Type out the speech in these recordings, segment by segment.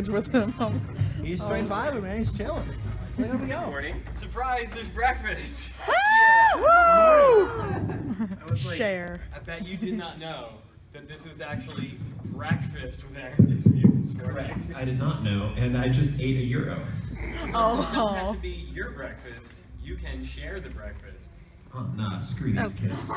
with him. He's straight vibing, man. He's chilling. There we go. Good morning. Surprise, there's breakfast. Woo! I was like, Share. I bet you did not know that this was actually breakfast with Aaron Dismuke. Correct. I did not know, and I just ate a euro. So it doesn't have to be your breakfast. You can share the breakfast. Oh, nah, screw these kids. Bro.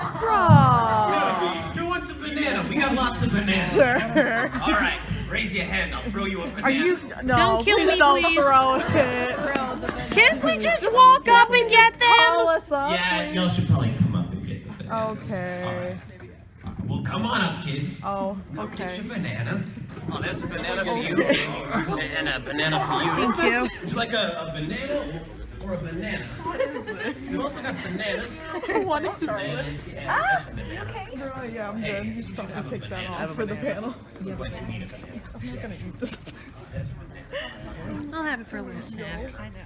Who wants a banana? We got lots of bananas. Sure. All right, raise your hand. I'll throw you a banana. Are you? No. Don't kill me, don't please. Throw it. Can't we just walk up and get Call them? us up, Yeah, please. y'all should probably come up and get the bananas. Okay. All right. Well, come on up, kids. Oh, Come get okay. your bananas. Oh, there's a banana for you. And a banana for you. Thank you. Would you like a banana or a banana? What is this? You also got bananas. One of Bananas. Yeah, there's a banana. Oh, yeah, I'm Hey, good. You you should should probably have a take that banana. off Have a for the banana. panel. Would like to eat a banana. I'm not gonna eat this. There's a banana. I'll have it for a little snack. I know.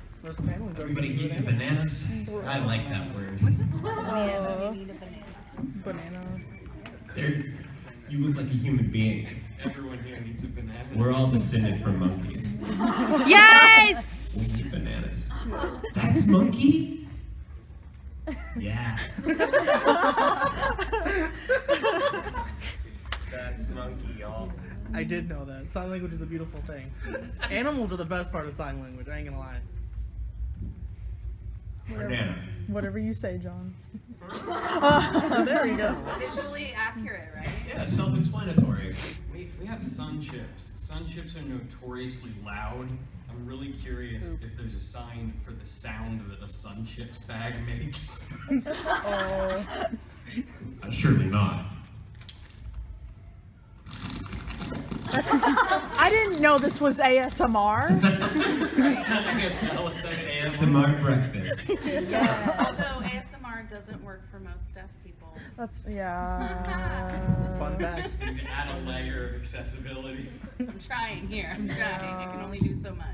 Everybody get your bananas. I like that word. Banana. You look like a human being. Everyone here needs a banana. We're all descended from monkeys. Yes! We eat bananas. That's monkey? Yeah. That's monkey, y'all. I did know that. Sign language is a beautiful thing. Animals are the best part of sign language. I ain't gonna lie. Banana. Whatever you say, John. There you go. Visually accurate, right? Yeah, self-explanatory. We have sun chips. Sun chips are notoriously loud. I'm really curious if there's a sign for the sound that a sun chips bag makes. Surely not. I didn't know this was ASMR. I guess I'll say ASMR breakfast. Although ASMR doesn't work for most deaf people. That's yeah. Fun fact. and add a layer of accessibility. I'm trying here. I'm trying. I can only do so much.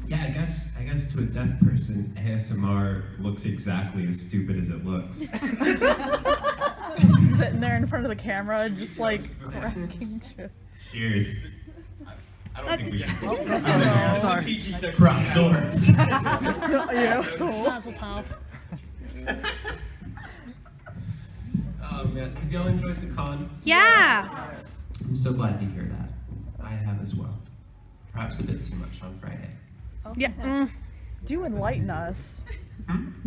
Yeah, I guess to a deaf person, ASMR looks exactly as stupid as it looks. Sitting there in front of the camera, just like cracking chips. Cheers. I don't think we should. no. Sorry. Cross swords. Yeah, cool. Mazel tov. Oh man, have y'all enjoyed the con? Yeah. I'm so glad to hear that. I have as well. Perhaps a bit too much on Friday. Yeah. Do enlighten us.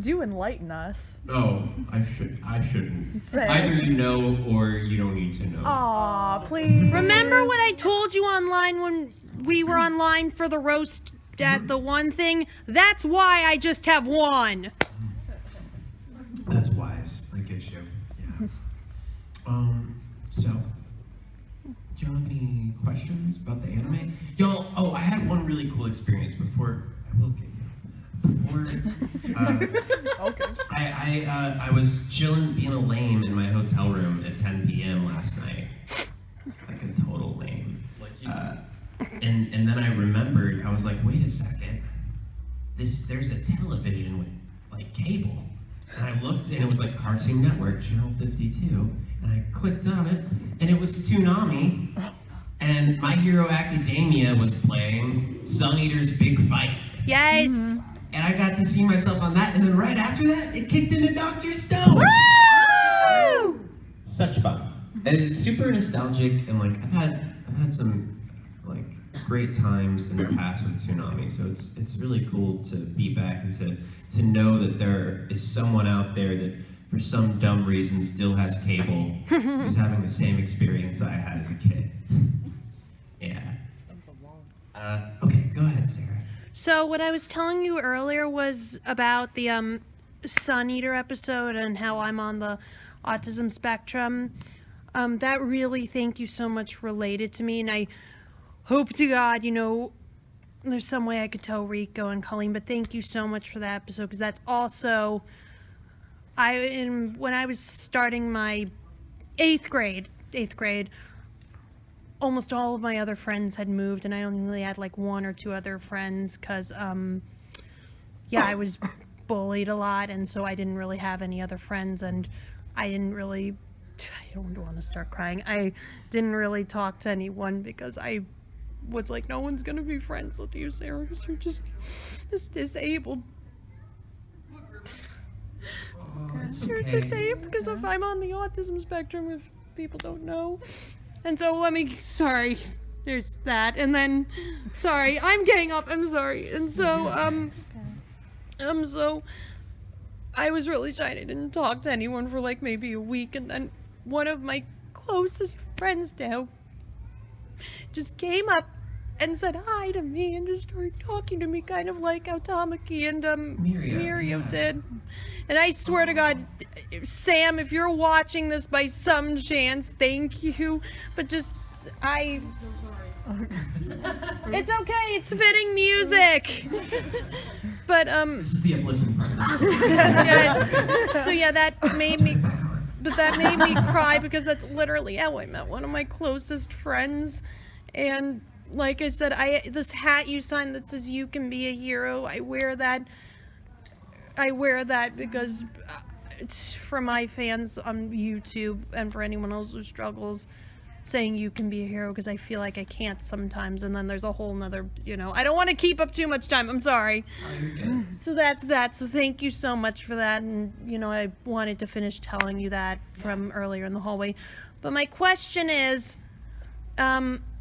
Do enlighten us. Oh, I shouldn't. Say. Either you know or you don't need to know. Aw, please. Remember what I told you online when we were online for the roast at the one thing? That's why I just have one. That's wise. I get you. Yeah. So, do y'all have any questions about the anime? Y'all, oh, I had one really cool experience before. I will get you. Before, Okay. I was chilling, being a lame in my hotel room at 10 p.m. last night. Like a total lame. Like you. And then I remembered, I was like, wait a second. There's a television with like cable. And I looked and it was like Cartoon Network, Channel 52. And I clicked on it and it was Toonami. And My Hero Academia was playing Sun Eater's Big Fight. Yes. And I got to see myself on that. And then right after that, it kicked into Dr. Stone. Woo! Such fun. And it's super nostalgic and like I've had some like great times in the past with Toonami. So it's really cool to be back and to know that there is someone out there that for some dumb reason still has cable who's having the same experience I had as a kid. Yeah. Okay, go ahead, Sarah. So what I was telling you earlier was about the Sun Eater episode and how I'm on the autism spectrum. That really, thank you so much, related to me, and I hope to God, there's some way I could tell Rico and Colleen, but thank you so much for that episode, because that's also, when I was starting my 8th grade, almost all of my other friends had moved, and I only really had like 1 or 2 other friends, because, I was bullied a lot, and so I didn't really have any other friends, and I don't want to start crying. I didn't really talk to anyone because I was like, no one's gonna be friends with you, Sarah, because you're just disabled. It's You're okay. disabled because if I'm on the autism spectrum, if people don't know. And so sorry, there's that. And then, sorry, I'm getting up, I'm sorry. And so, so I was really shy. I didn't talk to anyone for like maybe a week. And then one of my closest friends now just came up and said hi to me and just started talking to me kind of like how Tamaki and Mirio did. And I swear to God, Sam, if you're watching this by some chance, thank you. But just, I'm so sorry. It's okay, it's fitting music. But, This is the uplifting part of the story. so yeah, that made me, but that made me cry because that's literally how I met one of my closest friends. And like I said, this hat you signed that says "You can be a hero," I wear that because it's for my fans on YouTube and for anyone else who struggles, saying you can be a hero, because I feel like I can't sometimes. And then there's a whole nother, I don't want to keep up too much time. I'm sorry. Oh, you're good. So that's that. So thank you so much for that. And, I wanted to finish telling you that from earlier in the hallway. But my question is,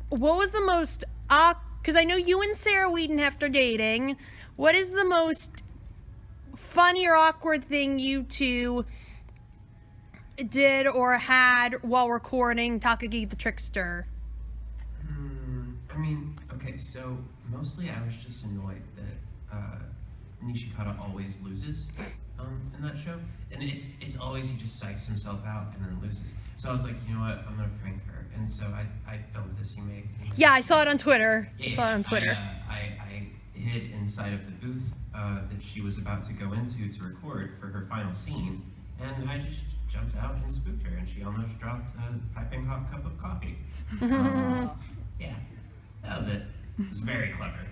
what was the most, because I know you and Sarah Whedon after dating, what is the most funny or awkward thing you two did or had while recording Takagi the Trickster? I mean, okay, so mostly I was just annoyed that Nishikata always loses in that show. And it's always he just psychs himself out and then loses. So I was like, you know what, I'm gonna prank her. And so I filmed this. Yeah, I saw it on Twitter. Yeah, I saw it on Twitter. I hid inside of the booth that she was about to go into to record for her final scene, and I just jumped out and spooked her, and she almost dropped a piping hot cup of coffee. Yeah, that was it. It was very clever.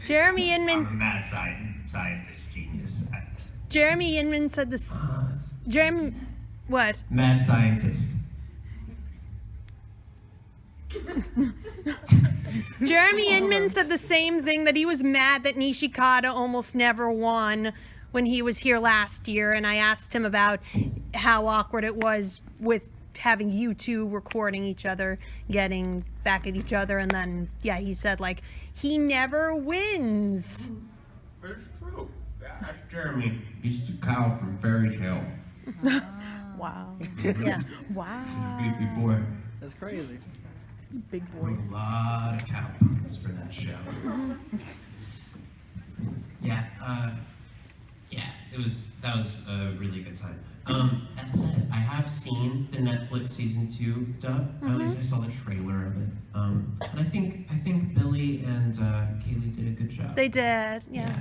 Jeremy I'm a Inman. mad scientist genius. Jeremy Inman said this. Jeremy, what? Mad scientist. Jeremy Inman said the same thing, that he was mad that Nishikata almost never won when he was here last year, and I asked him about how awkward it was with having you two recording each other, getting back at each other, and then, yeah, he said, like, he never wins. It's true. That's Jeremy. He's the cow from Fairy Tale. Wow. Yeah. Wow. Beefy boy. That's crazy. Big Wrote boy. a lot of cow puns for that show. Yeah, that was a really good time. That said, I have seen the Netflix season 2 dub. At least I saw the trailer of it. And I think Billy and Kaylee did a good job. They did, yeah.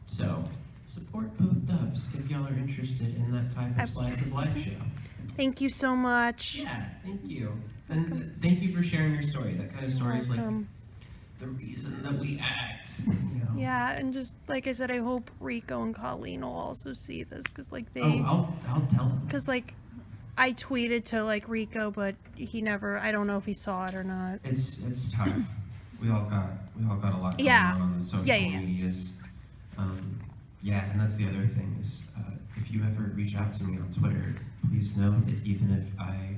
So support both dubs if y'all are interested in that type of slice of life show. Thank you so much. Yeah, thank you. And thank you for sharing your story. That kind of story is like Welcome. the reason that we act. You know? Yeah, and just like I said, I hope Rico and Colleen will also see this, because like they, Oh, I'll tell them. because like I tweeted to like Rico, but he never. I don't know if he saw it or not. It's tough. We all got a lot going Yeah. on the social Yeah. medias. Yeah, and that's the other thing is if you ever reach out to me on Twitter, please know that even if I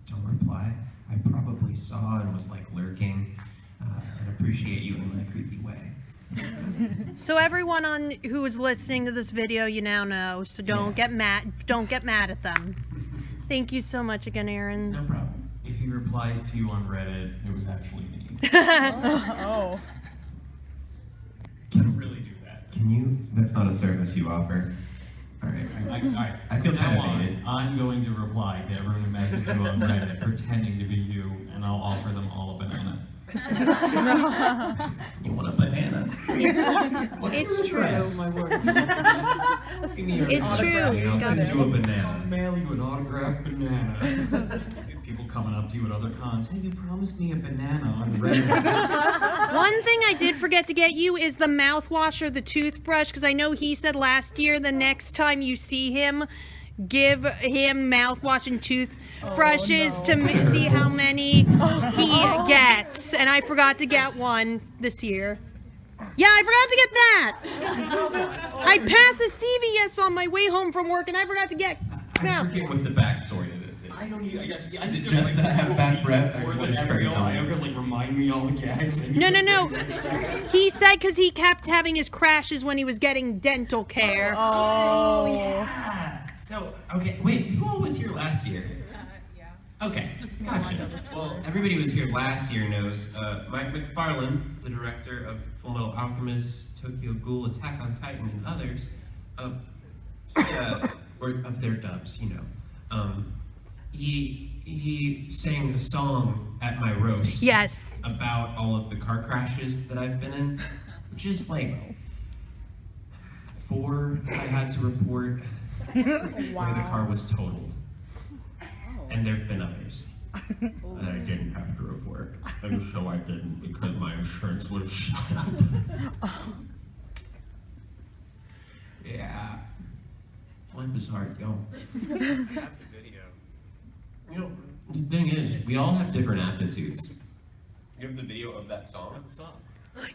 don't reply, I probably saw and was like lurking and appreciate you in my creepy way. So everyone who is listening to this video, you now know. So don't get mad. Don't get mad at them. Thank you so much again, Aaron. No problem. If he replies to you on Reddit, it was actually me. Oh. Can really do that. Can you? That's not a service you offer. All right. Alright, I feel from kind now of on, baited. I'm going to reply to everyone who messages you on Reddit pretending to be you, and I'll offer them all a banana. You want a banana? What's It's your true. address? Oh my word. Give me your It's autograph true. and I'll send you a I'll banana. mail you an autographed banana. People coming up to you at other cons, hey, you promised me a banana on Reddit. One thing I did forget to get you is the mouthwash or the toothbrush, because I know he said last year the next time you see him, give him mouthwash and toothbrushes to see how many he gets. And I forgot to get one this year. Yeah, I forgot to get that. I passed a CVS on my way home from work, and I forgot to get I forget what the backstory of this is. I don't even. Is it just that I have bad breath, or Or what is like Craig every telling you? like remind me all the gags. And No. He said because he kept having his crashes when he was getting dental care. Oh. Yeah. So, okay, wait, who all was here last year? Okay, gotcha. Well, everybody who was here last year knows Mike McFarlane, the director of Full Metal Alchemist, Tokyo Ghoul, Attack on Titan, and others, or of their dubs, you know. He sang a song at my roast. Yes. About all of the car crashes that I've been in, which is like 4 I had to report where the car was totaled. And there have been others that I didn't have to report. And so I didn't because my insurance would have shut up. Yeah. Life is hard, yo. You know, the thing is, we all have different aptitudes. You have the video of that song?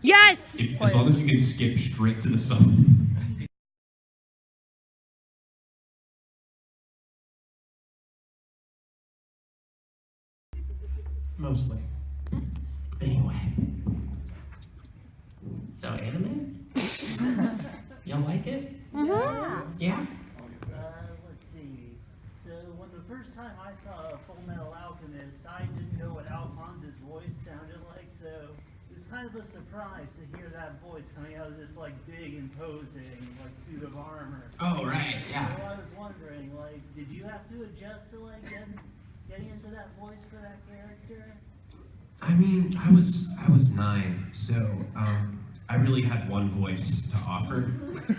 Yes. As long as you can skip straight to the song. Mostly. Anyway. So, anime? Y'all like it? Yeah? Let's see. So when the first time I saw Full Metal Alchemist, I didn't know what Alphonse's voice sounded like, so it was kind of a surprise to hear that voice coming out of this like big, imposing like suit of armor. Oh, right, yeah. So I was wondering, like, did you have to adjust to like getting into that voice for that character? I mean, I was 9, so I really had one voice to offer.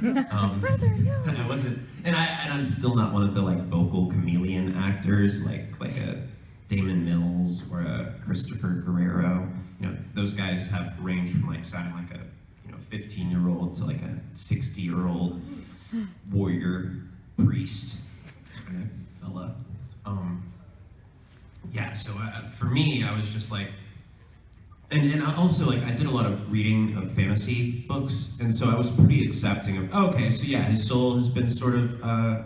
I wasn't, and I'm still not one of the like vocal chameleon actors like a Damon Mills or a Christopher Guerrero. You know, those guys have range from like sounding like a 15-year-old to like a 60-year-old warrior priest kind of fella. Yeah, so for me, I was just like, and I also like I did a lot of reading of fantasy books, and so I was pretty accepting of okay, so yeah, his soul has been sort of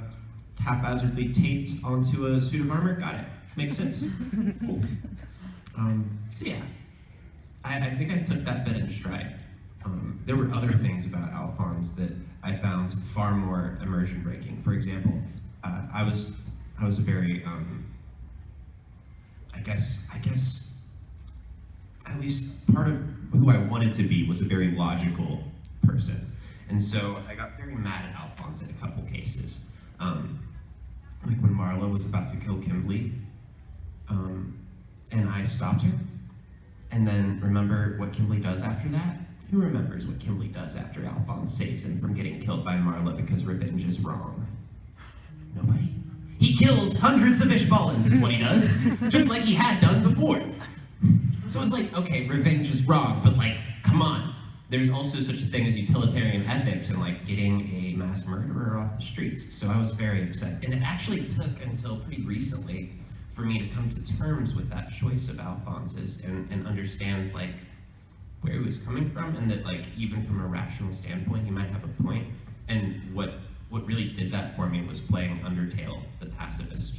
haphazardly taped onto a suit of armor. Got it, makes sense. Cool. So yeah, I think I took that bit in stride. There were other things about Alphonse that I found far more immersion breaking. For example, I was a very I guess at least part of who I wanted to be was a very logical person. And so I got very mad at Alphonse in a couple cases. Like when Marla was about to kill Kimberly, and I stopped her. And then remember what Kimberly does after that? Who remembers what Kimberly does after Alphonse saves him from getting killed by Marla because revenge is wrong? Nobody? He kills hundreds of Ishbalans is what he does, just like he had done before. So it's like, okay, revenge is wrong, but like, come on. There's also such a thing as utilitarian ethics and like getting a mass murderer off the streets. So I was very upset. And it actually took until pretty recently for me to come to terms with that choice of Alphonse's and understands like where he was coming from, and that like even from a rational standpoint, he might have a point. And what really did that for me was playing Undertale, the pacifist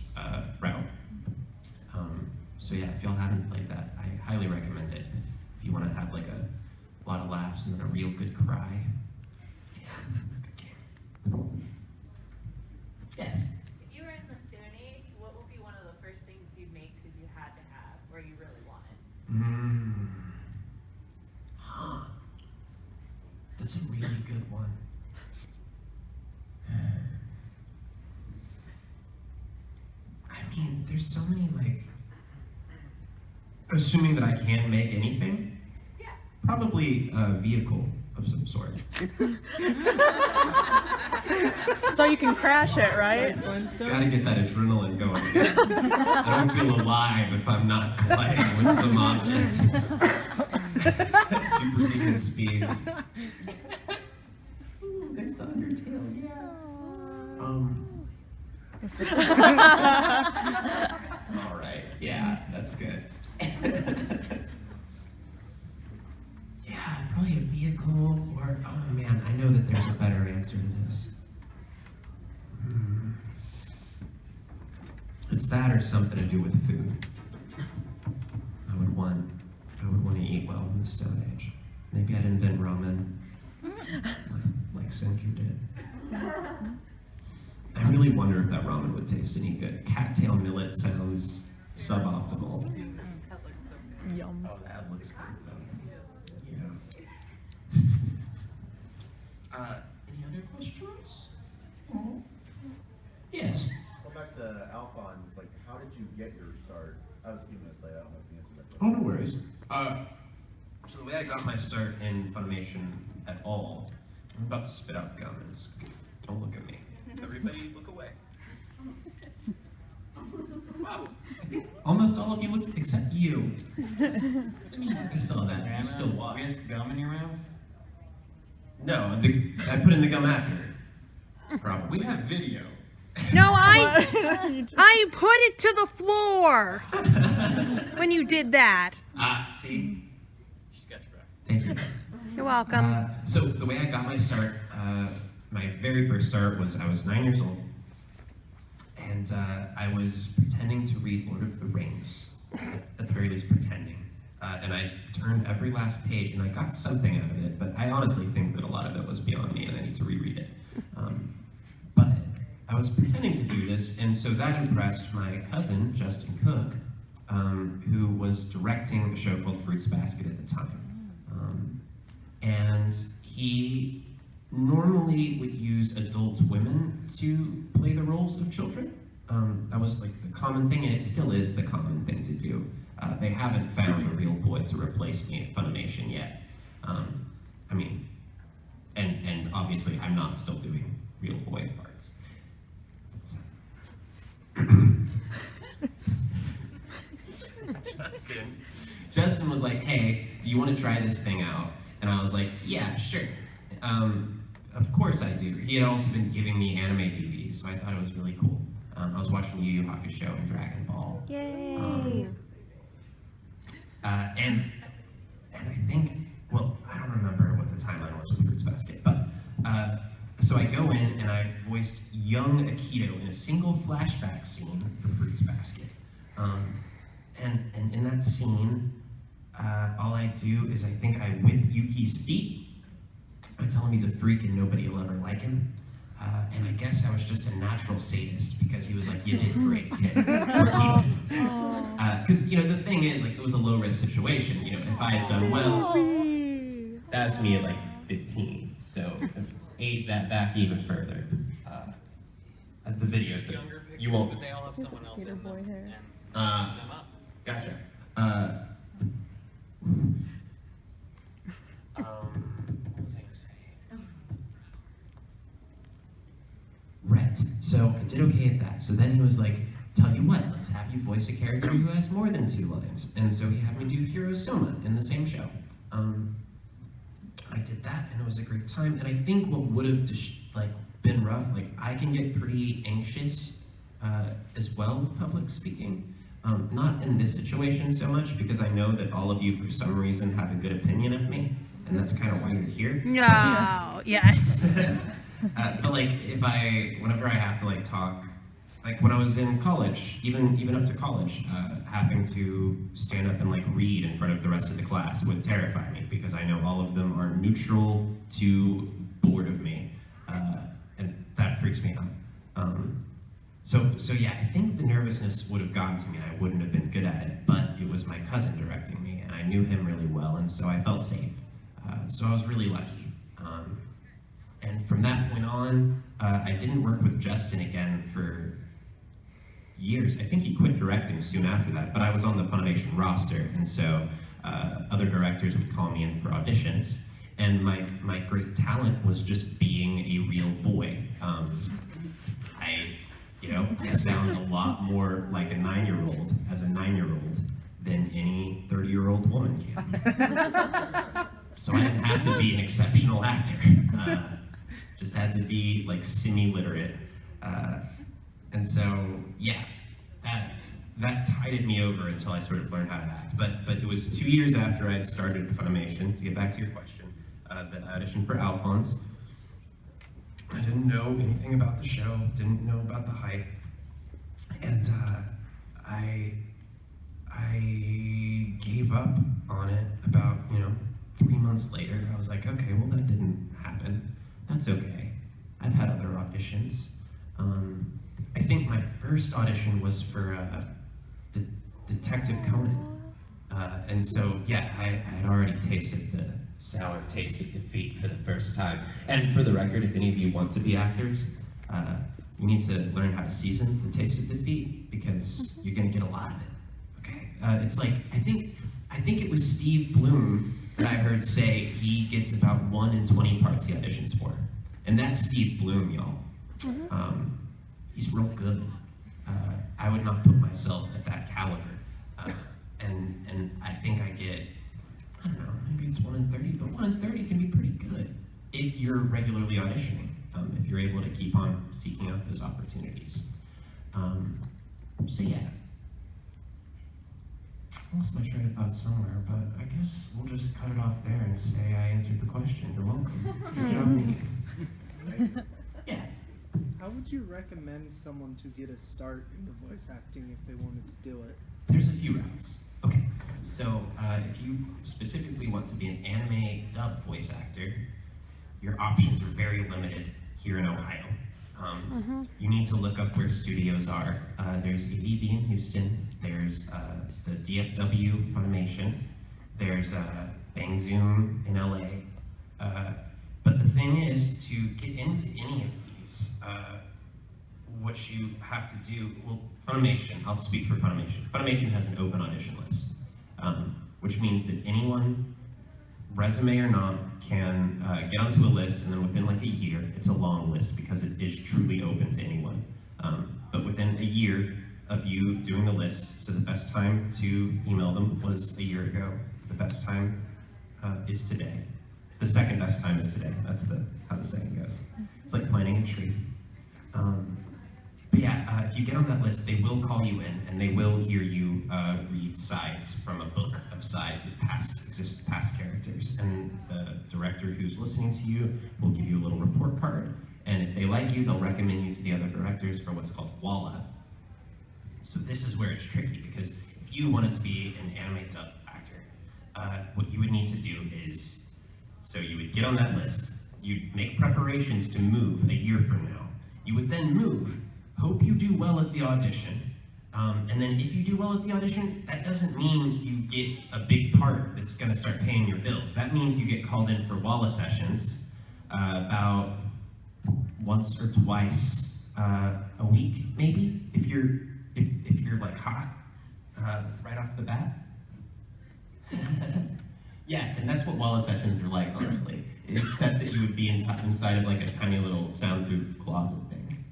route. So yeah, if y'all haven't played that, I highly recommend it. If you want to have like a lot of laughs and then a real good cry. Yeah, good game. Yes? If you were in the Stone Age, what would be one of the first things you'd make because you had to have, or you really wanted? Huh. That's a really good one. I mean, there's so many like, assuming that I can make anything, Yeah. probably a vehicle of some sort. So you can crash it, right? Gotta get that adrenaline going. I don't feel alive if I'm not colliding with some object. Superhuman speeds. Ooh, there's the Undertale, yeah. All right. Yeah, that's good. Yeah, probably a vehicle or, oh man, I know that there's a better answer to this. It's that or something to do with food. I would want to eat well in the Stone Age. Maybe I'd invent ramen, like Senku did. I really wonder if that ramen would taste any good. Cattail millet sounds suboptimal. Yum. Oh, that looks good though. Yeah. Any other questions? Yes. Going back to Alphonse, like, how did you get your start? I was a few minutes late. I don't know if you answered that Oh, question. no worries. So the way I got my start in Funimation at all, I'm about to spit out gum and don't look at me. Everybody look away. Wow, I think almost all of you looked except you. I saw that. You still watch. With gum in your mouth? No, I put in the gum after. Probably. We have video. No, I put it to the floor when you did that. See? Sketch back. Thank you. You're welcome. So the way I got my start, my very first start was I was 9 years old, and I was pretending to read Lord of the Rings, at the very least pretending. And I turned every last page, and I got something out of it, but I honestly think that a lot of it was beyond me, and I need to reread it. But I was pretending to do this, and so that impressed my cousin, Justin Cook, who was directing a show called Fruits Basket at the time. And he normally would use adult women to play the roles of children. That was like the common thing, and it still is the common thing to do. They haven't found a real boy to replace me at Funimation yet. I mean, and obviously I'm not still doing real boy parts. Justin was like, hey, do you want to try this thing out? And I was like, yeah, sure. Of course I do. He had also been giving me anime DVDs, so I thought it was really cool. I was watching Yu Yu Hakusho and Dragon Ball. Yay. And I think, well, I don't remember what the timeline was with Fruits Basket, but so I go in and I voiced young Akito in a single flashback scene for Fruits Basket. And in that scene, all I do is I think I whip Yuki's feet. I tell him he's a freak and nobody will ever like him. And I guess I was just a natural sadist because he was like, you did great, kid. Because, you know, the thing is, like, it was a low-risk situation. You know, if I had done well, that's me at, like, 15. So, age that back even further. The video, Younger pictures, you won't. but they all have someone else in Skater boy them. hair. And them up. Gotcha. What was I gonna say? Right. So I did okay at that. So then he was like, tell you what, let's have you voice a character who has more than 2 lines. And so he had me do Hiro Soma in the same show. I did that and it was a great time. And I think what would have been rough, like I can get pretty anxious as well with public speaking. Not in this situation so much because I know that all of you for some reason have a good opinion of me. And that's kind of why you're here. No, yes. But like, whenever I have to like talk, like when I was in college, even up to college, having to stand up and like read in front of the rest of the class would terrify me because I know all of them are neutral to bored of me, and that freaks me out. So yeah, I think the nervousness would have gotten to me and I wouldn't have been good at it, but it was my cousin directing me and I knew him really well and so I felt safe. So I was really lucky. And from that point on, I didn't work with Justin again for years. I think he quit directing soon after that, but I was on the Funimation roster, and so other directors would call me in for auditions, and my great talent was just being a real boy. I sound a lot more like a 9-year-old as a 9-year-old than any 30-year-old woman can. So I didn't have to be an exceptional actor. Just had to be like semi-literate. And so, yeah, that tided me over until I sort of learned how to act. But it was 2 years after I had started Funimation, to get back to your question, that I auditioned for Alphonse. I didn't know anything about the show, didn't know about the hype, and I gave up on it about 3 months later. I was like, okay, well that didn't happen. That's okay. I've had other auditions. I think my first audition was for Detective Conan, and so yeah, I had already tasted the sour taste of defeat for the first time. And for the record, if any of you want to be actors, you need to learn how to season the taste of defeat because you're gonna get a lot of it. Okay, it's like I think it was Steve Bloom that I heard say he gets about 1 in 20 parts he auditions for, and that's Steve Bloom, y'all. He's real good. I would not put myself at that caliber, and I think I get, I don't know, maybe it's 1 in 30, but 1 in 30 can be pretty good if you're regularly auditioning, if you're able to keep on seeking out those opportunities. So yeah. I lost my train of thought somewhere, but I guess we'll just cut it off there and say I answered the question. You're welcome. Good job, me. Yeah. How would you recommend someone to get a start into voice acting if they wanted to do it? There's a few routes. Okay, so if you specifically want to be an anime dub voice actor, your options are very limited here in Ohio. You need to look up where studios are. There's ADV in Houston, there's the DFW Funimation, there's Bang Zoom in LA. But the thing is, to get into any of these, what you have to do, well, Funimation, I'll speak for Funimation. Funimation has an open audition list, which means that anyone, resume or not, can get onto a list, and then within like a year, it's a long list because it is truly open to anyone. But within a year of you doing the list, so the best time to email them was a year ago. The best time is today. The second best time is today. That's how the saying goes. It's like planting a tree. But yeah, if you get on that list, they will call you in, and they will hear you read sides from a book of sides of past characters. And the director who's listening to you will give you a little report card, and if they like you, they'll recommend you to the other directors for what's called WALA. So this is where it's tricky, because if you wanted to be an anime dub actor, what you would need to do is, so you would get on that list, you'd make preparations to move a year from now. You would then move, hope you do well at the audition, and then if you do well at the audition, that doesn't mean you get a big part that's gonna start paying your bills. That means you get called in for WALA sessions about once or twice a week, maybe, if you're like hot right off the bat. Yeah, and that's what WALA sessions are like, honestly. Except that you would be inside of like a tiny little soundproof closet thing.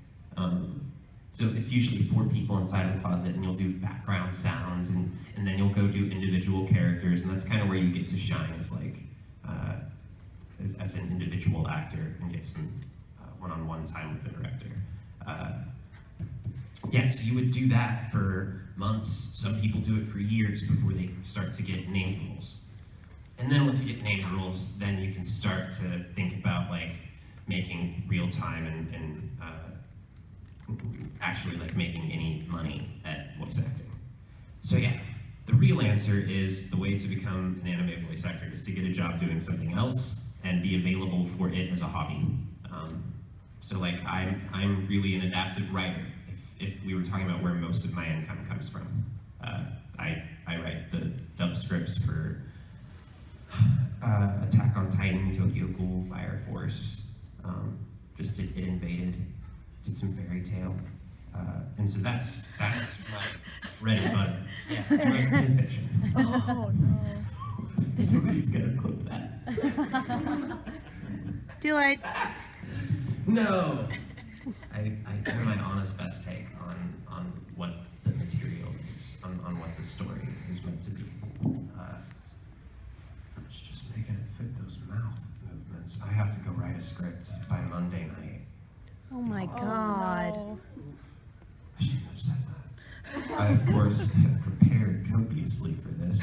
So it's usually 4 people inside of a closet, and you'll do background sounds, and then you'll go do individual characters, and that's kind of where you get to shine as like as an individual actor and get some one-on-one time with the director. Yeah, so you would do that for months. Some people do it for years before they start to get named roles. And then once you get named roles, then you can start to think about like making real time and actually like making any money at voice acting. So yeah, the real answer is the way to become an anime voice actor is to get a job doing something else and be available for it as a hobby. So like I'm really an adaptive writer. If we were talking about where most of my income comes from, I write the dub scripts for Attack on Titan, Tokyo Ghoul, Fire Force, just It Invaded, did some Fairy Tale, and so that's my bread and butter. Yeah, fan fiction. Oh no. Somebody's gonna clip that. Do like No. I do my honest best take on what the material is, on what the story is meant to be. It's just making it fit those mouth movements. I have to go write a script by Monday night. oh my god. Oh, I shouldn't have said that. I, of course, have prepared copiously for this.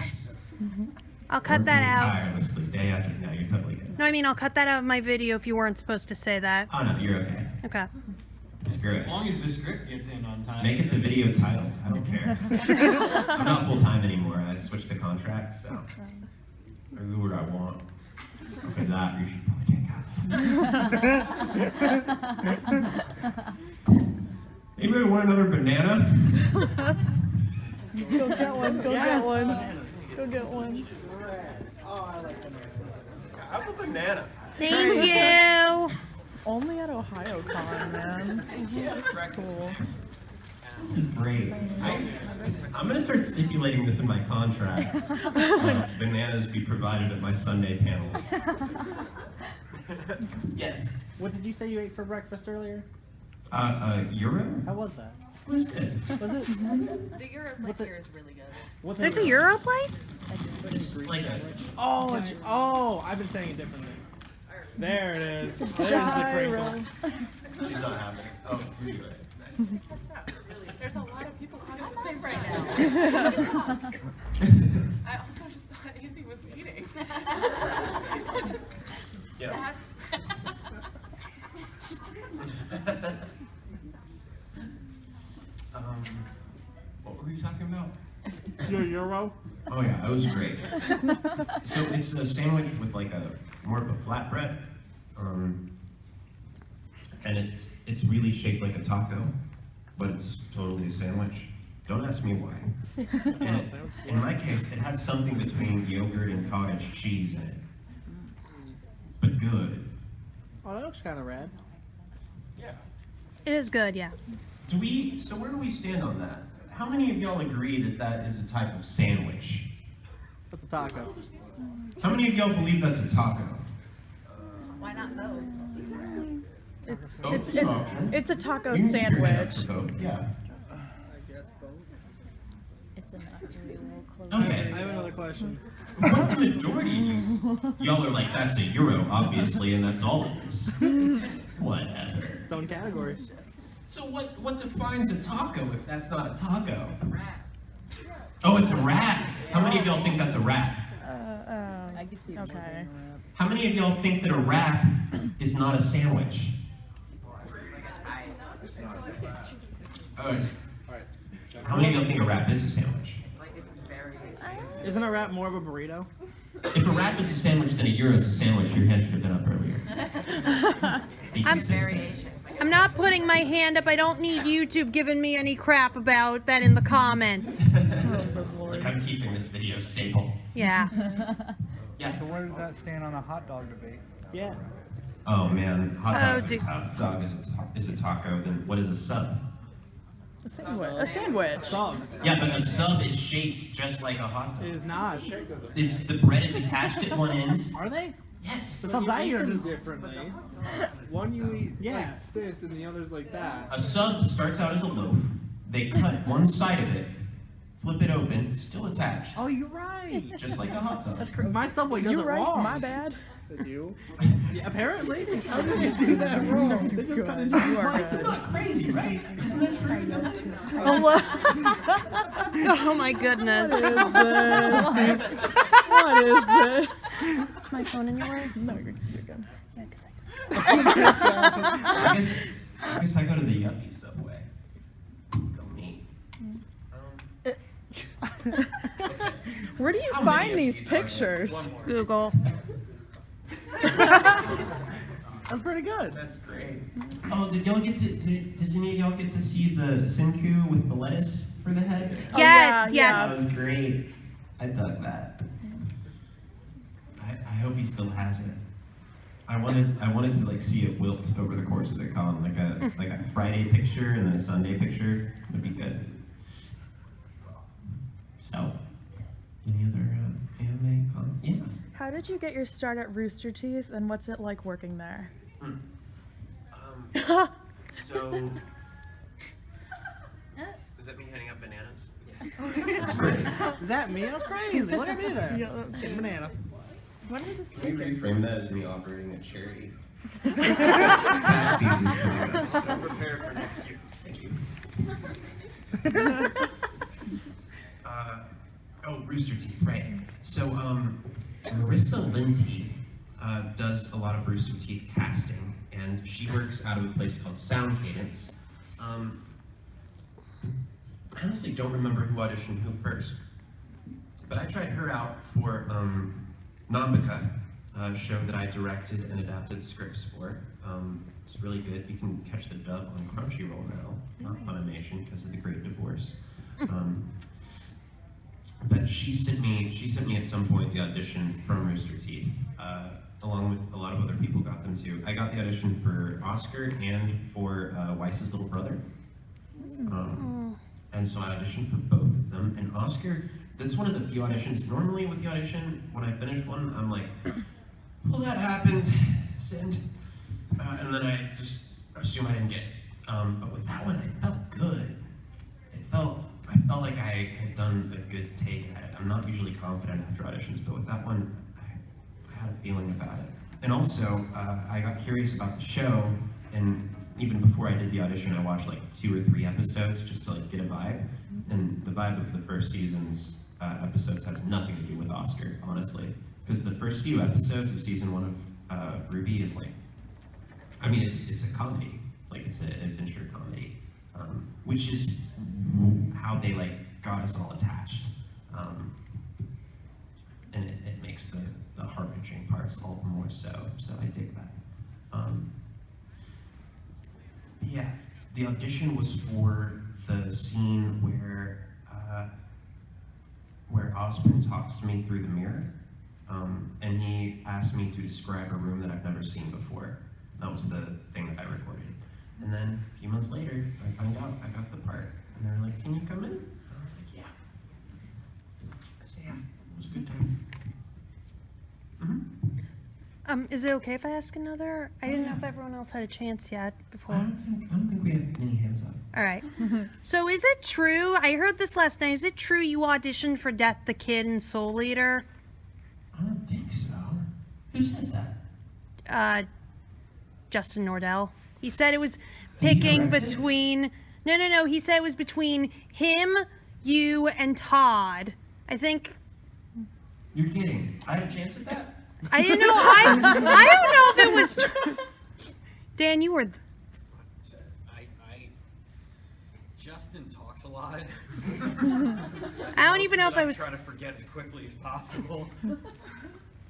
I'll cut that Working out. tirelessly, day after day. You're totally good. No, I mean, I'll cut that out of my video if you weren't supposed to say that. Oh, no, you're okay. Okay. Screw it. As long as the script gets in on time. Make it the video title. I don't care. I'm not full-time anymore. I switched to contracts, so I do what I want. Okay, that you should probably take out. Anybody want another banana? Go get one. Go Yes. get one. Go get one. Oh, I like banana. I have a banana. Thank you. Only at Ohayocon, man. That's cool. This is great. I'm gonna start stipulating this in my contract. Bananas be provided at my Sunday panels. Yes. What did you say you ate for breakfast earlier? Euro? How was that? It was good. Was it? The Euro place here is really good. What's There's it? a Euro place? It's like a, Oh, I've been saying it differently. There it is. There's the crinkle. she's not having it. Oh, you're good. Nice. There's a lot of people saying the same right now. I also just thought Andy was eating. Yeah. What were we talking about? Your Euro? Oh yeah, it was great. So it's a sandwich with like a more of a flatbread, and it's really shaped like a taco, but it's totally a sandwich. Don't ask me why. And in my case, it had something between yogurt and cottage cheese in it, but good. Oh, that looks kind of rad. Yeah. It is good, yeah. So where do we stand on that? How many of y'all agree that that is a type of sandwich? What's a taco? How many of y'all believe that's a taco? Why not both? It's a taco You can keep your hand up sandwich. for both, yeah. I guess both. It's a not very well close. Okay. I have another question. But the majority of y'all are like, that's a euro, obviously, and that's all it is. Whatever. Its own category. So what defines a taco if that's not a taco? Oh, it's a wrap. How many of y'all think that's a wrap? I can see it. Okay. How many of y'all think that a wrap is not a sandwich? How many of y'all think a wrap is a sandwich? Isn't a wrap more of a burrito? If a wrap is a sandwich, then a euro is a sandwich. Your hand should have been up earlier. Be I'm consistent. I'm not putting my hand up. I don't need YouTube giving me any crap about that in the comments. Like I'm keeping this video stable. Yeah. Yeah. So where does that stand on a hot dog debate? Yeah. Oh man, hot dog's dude. a tough. Dog is a taco. Then what is a sub? A sandwich. A sandwich. Sub. Yeah, but a sub is shaped just like a hot It dog. is not. It's the bread is attached at one end. Are they? Yes. The subs I eat are just differently. One you eat Yeah. like this, and the other's like that. A sub starts out as a loaf. They cut one side of it, flip it open, still attached, Oh, you're right. just like a hot dog. My Subway does You're it right. wrong. My bad. You? Yeah, apparently. How did you do that wrong? They just cut into You are slices. good. Not crazy, right? Isn't that true? Oh my goodness. What is this? What is this? Is my phone in your way? No, you're good. I guess I go to the yuppie Subway. Go me. Where do you How many find of these these are there? pictures? One more. Google. That's pretty good. That's great. Oh, did y'all get to? Did any of y'all get to see the Senku with the lettuce for the head? Oh, Yes, yeah, That yes. was great. I dug that. I hope he still has it. I wanted to like see it wilt over the course of the con, like a Friday picture and then a Sunday picture would be good. So, any other anime con? Yeah. How did you get your start at Rooster Teeth, and what's it like working there? So, is that me handing out bananas? That's great. Is that me? That's crazy. Look at me there. Yeah, that's Take a banana. When was this Can we taken? reframe that as me operating a charity? Tax season's coming up, so prepare for next year. Thank you. Rooster Teeth, right. So, Marissa Linty does a lot of Rooster Teeth casting, and she works out of a place called Sound Cadence. I honestly don't remember who auditioned who first, but I tried her out for Nambika, a show that I directed and adapted scripts for. It's really good. You can catch the dub on Crunchyroll now, not Funimation because of the Great Divorce. But she sent me at some point the audition from Rooster Teeth, along with a lot of other people got them too. I got the audition for Oscar and for Weiss's little brother. And so I auditioned for both of them. And Oscar, that's one of the few auditions. Normally with the audition, when I finish one, I'm like, well, that happened, send. And then I just assume I didn't get it. But with that one, it felt good. I felt like I had done a good take at it. I'm not usually confident after auditions, but with that one, I had a feeling about it. And also, I got curious about the show, and even before I did the audition, I watched like 2 or 3 episodes just to like get a vibe. And the vibe of the first season's episodes has nothing to do with Oscar, honestly. Because the first few episodes of season 1 of Ruby is like, I mean, it's a comedy. Like, it's an adventure comedy. Which is how they like got us all attached. And it makes the heart-wrenching parts all the more so. So I dig that. Yeah, the audition was for the scene where Osborne talks to me through the mirror, and he asked me to describe a room that I've never seen before. That was the thing that I recorded. And then a few months later, I find out I got the part, and they were like, "Can you come in?" And I was like, "Yeah." So yeah, it was a good time. Is it okay if I ask another? I didn't know if everyone else had a chance yet before. I don't think we have many hands up. All right. So is it true? I heard this last night. Is it true you auditioned for Death the Kid and Soul Eater? I don't think so. Who said that? Justin Nordell. He said it was picking between. No. He said it was between him, you, and Todd. I think. You're kidding. I had a chance at that? I didn't know. I don't know if it was true. Dan, you were. Justin talks a lot. I don't even know if I was. Try to forget as quickly as possible.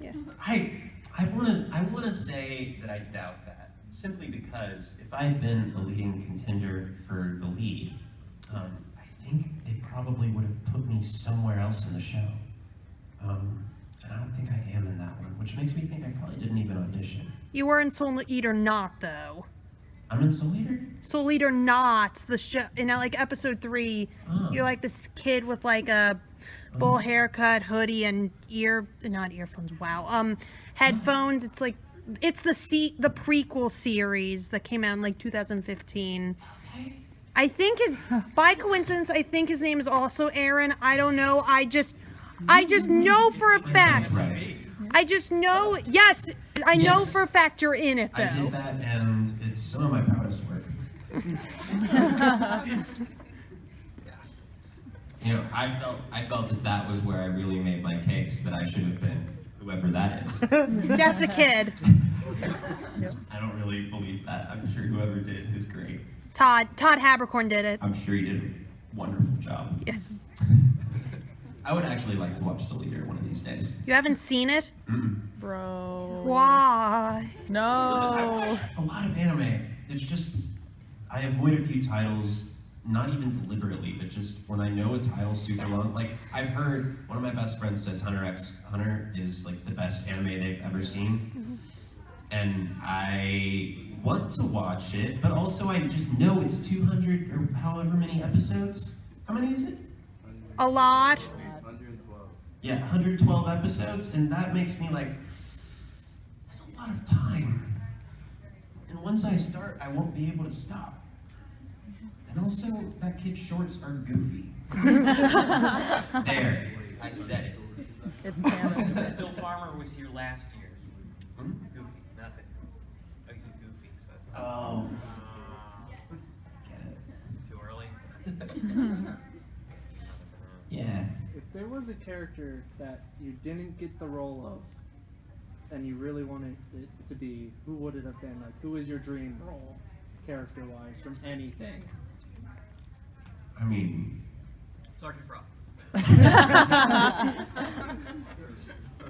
Yeah. I wanna say that I doubt that, simply because if I had been a leading contender for the lead, I think they probably would have put me somewhere else in the show. And I don't think I am in that one, which makes me think I probably didn't even audition. You were in Soul Eater Not, though. I'm in Soul Eater? Soul Eater Not, the show, in like episode 3, you're like this kid with like a bowl haircut, hoodie, and not earphones, wow, headphones. It's like, it's the prequel series that came out in like 2015. I think by coincidence, I think his name is also Aaron. I don't know. I just know for a fact. Right. I just know, yes, I know for a fact you're in it, though. I did that, and it's some of my proudest work. You know, I felt that was where I really made my case that I should have been whoever that is. Death the Kid. I don't really believe that. I'm sure whoever did it is great. Todd Habercorn did it. I'm sure he did a wonderful job. Yeah. I would actually like to watch Soul Eater one of these days. You haven't seen it? Bro. Why? No. Listen, I watch a lot of anime. It's just, I avoid a few titles, not even deliberately, but just when I know a title's super long. Like, I've heard, one of my best friends says Hunter x Hunter is like the best anime they've ever seen. And I want to watch it, but also I just know it's 200 or however many episodes. How many is it? A lot. 112. Yeah, 112 episodes, and that makes me like, that's a lot of time. And once I start, I won't be able to stop. And also, that kid's shorts are goofy. There, I said it. It's canon. Bill Farmer was here last year. Hmm? Goofy, not this. Oh, he's a Goofy, so. Oh. Get it. Too early? was a character that you didn't get the role of, and you really wanted it to be? Who would it have been? Like, who is your dream role, character-wise, from anything? I mean, Sergeant Frog.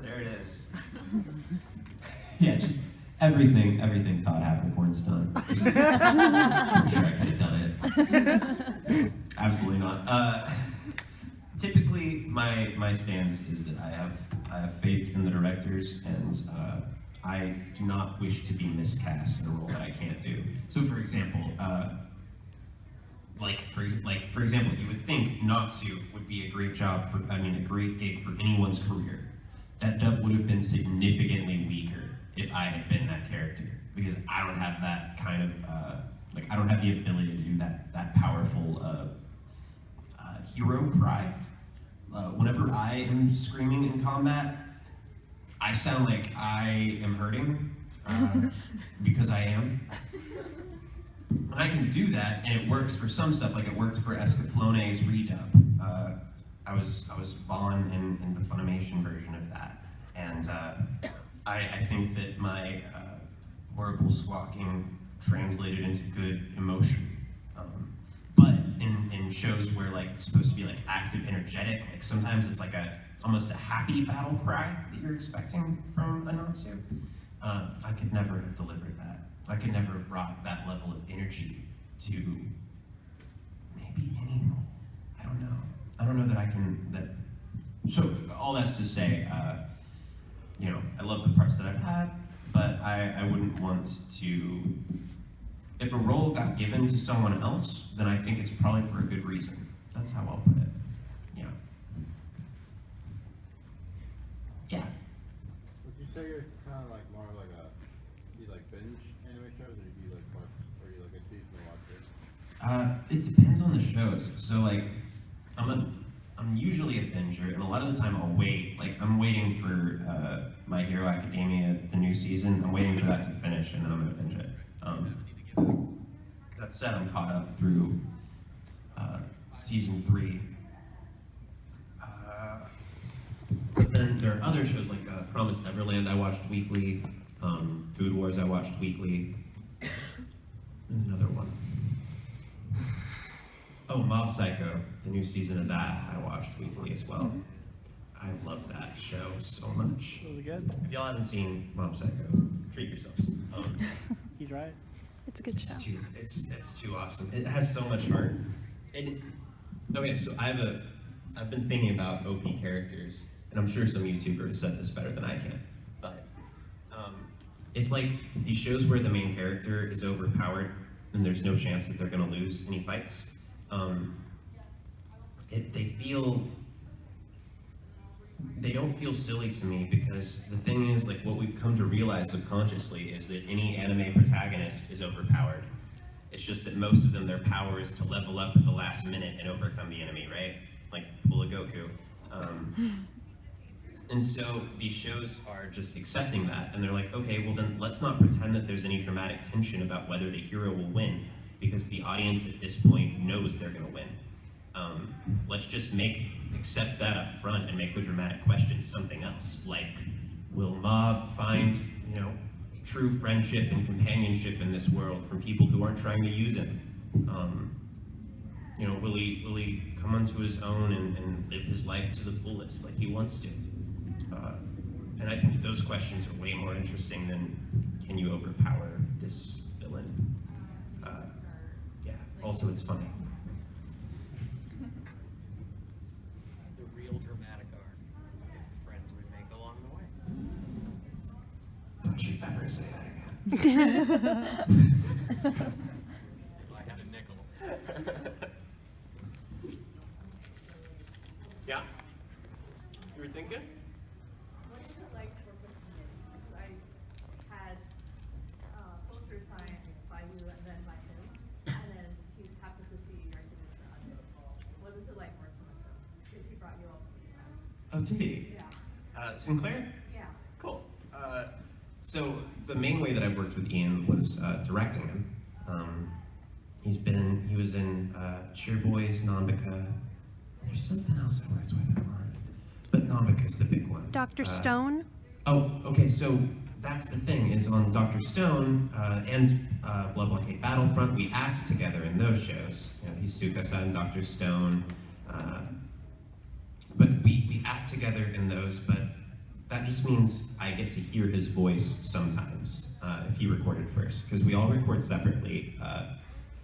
there it is. Yeah, just everything Todd Havercorn's done. I'm sure I could have done it. Absolutely not. Typically, my stance is that I have faith in the directors, and I do not wish to be miscast in a role that I can't do. So, for example, for example, you would think Natsu would be a great job for, a great gig for anyone's career. That dub would have been significantly weaker if I had been that character, because I don't have that kind of, I don't have the ability to do that powerful hero cry. Whenever I am screaming in combat, I sound like I am hurting, because I am. And I can do that, and it works for some stuff, like it worked for Escaflone's redub. I was Vaughn in the Funimation version of that, and I think that my horrible squawking translated into good emotion. But in shows where like it's supposed to be like active, energetic, like sometimes it's like almost a happy battle cry that you're expecting from a Natsu. I could never have delivered that. I could never have brought that level of energy to maybe any role. I don't know. I don't know that I can. So all that's to say, I love the parts that I've had, but I wouldn't want to. If a role got given to someone else, then I think it's probably for a good reason. That's how I'll put it. Yeah. Would you say you're kind of like more like you like binge anime shows, or you like watch, or you like a seasonal watcher? It depends on the shows. So like, I'm usually a binger, and a lot of the time I'll wait. Like I'm waiting for My Hero Academia, the new season. I'm waiting for that to finish, and then I'm gonna binge it. That said, I'm caught up through season 3. But then there are other shows like Promised Neverland I watched weekly, Food Wars I watched weekly, and another one. Oh, Mob Psycho, the new season of that I watched weekly as well. I love that show so much. Really good. If y'all haven't seen Mob Psycho, treat yourselves. He's right. It's a good show. It's too awesome. It has so much heart. Okay, so I've been thinking about OP characters, and I'm sure some YouTuber has said this better than I can, but it's like these shows where the main character is overpowered and there's no chance that they're gonna lose any fights. They don't feel silly to me, because the thing is, like, what we've come to realize subconsciously is that any anime protagonist is overpowered. It's just that most of them, their power is to level up at the last minute and overcome the enemy, right? Like Pulla Goku. And so these shows are just accepting that, and they're like, okay, well then let's not pretend that there's any dramatic tension about whether the hero will win, because the audience at this point knows they're gonna win. Let's just accept that up front and make the dramatic question something else, like, will Mob find, true friendship and companionship in this world from people who aren't trying to use him? Will he come onto his own and live his life to the fullest like he wants to? And I think those questions are way more interesting than, can you overpower this villain? Also it's funny. The real dramatic arc is the friends we make along the way. Don't you ever say that again. If I had a nickel. Yeah? You were thinking? What is it like to work with Ian? Because I had posters signed by you and then by him, and then he happened to see your signature on it. What is it like working with him? Because he brought you up a few times. Oh, did he? Yeah. Sinclair? Yeah. Cool. So the main way that I've worked with Ian was directing him. He was in Cheer Boys, Nambika. There's something else I worked with him on. but Nambika's the big one. Dr. Stone? Oh, okay, so that's the thing, is on Dr. Stone and Blood Blockade Battlefront, we act together in those shows. You know, he's Tsukasa and Dr. Stone. But we act together in those, but that just means I get to hear his voice sometimes if he recorded first, because we all record separately.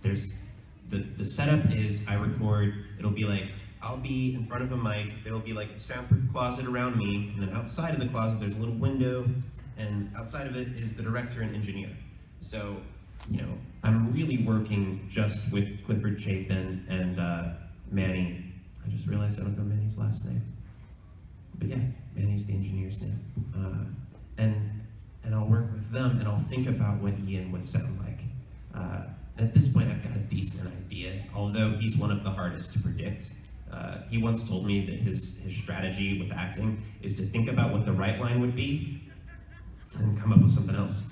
There's the setup is I record, it'll be like, I'll be in front of a mic, there'll be like a soundproof closet around me, and then outside of the closet there's a little window, and outside of it is the director and engineer. So, you know, I'm really working just with Clifford Chapin and Manny. I just realized I don't know Manny's last name. But yeah, Manny's the engineer's name. And I'll work with them, and I'll think about what Ian would sound like. And at this point, I've got a decent idea, although he's one of the hardest to predict. He once told me that his strategy with acting is to think about what the right line would be, and come up with something else.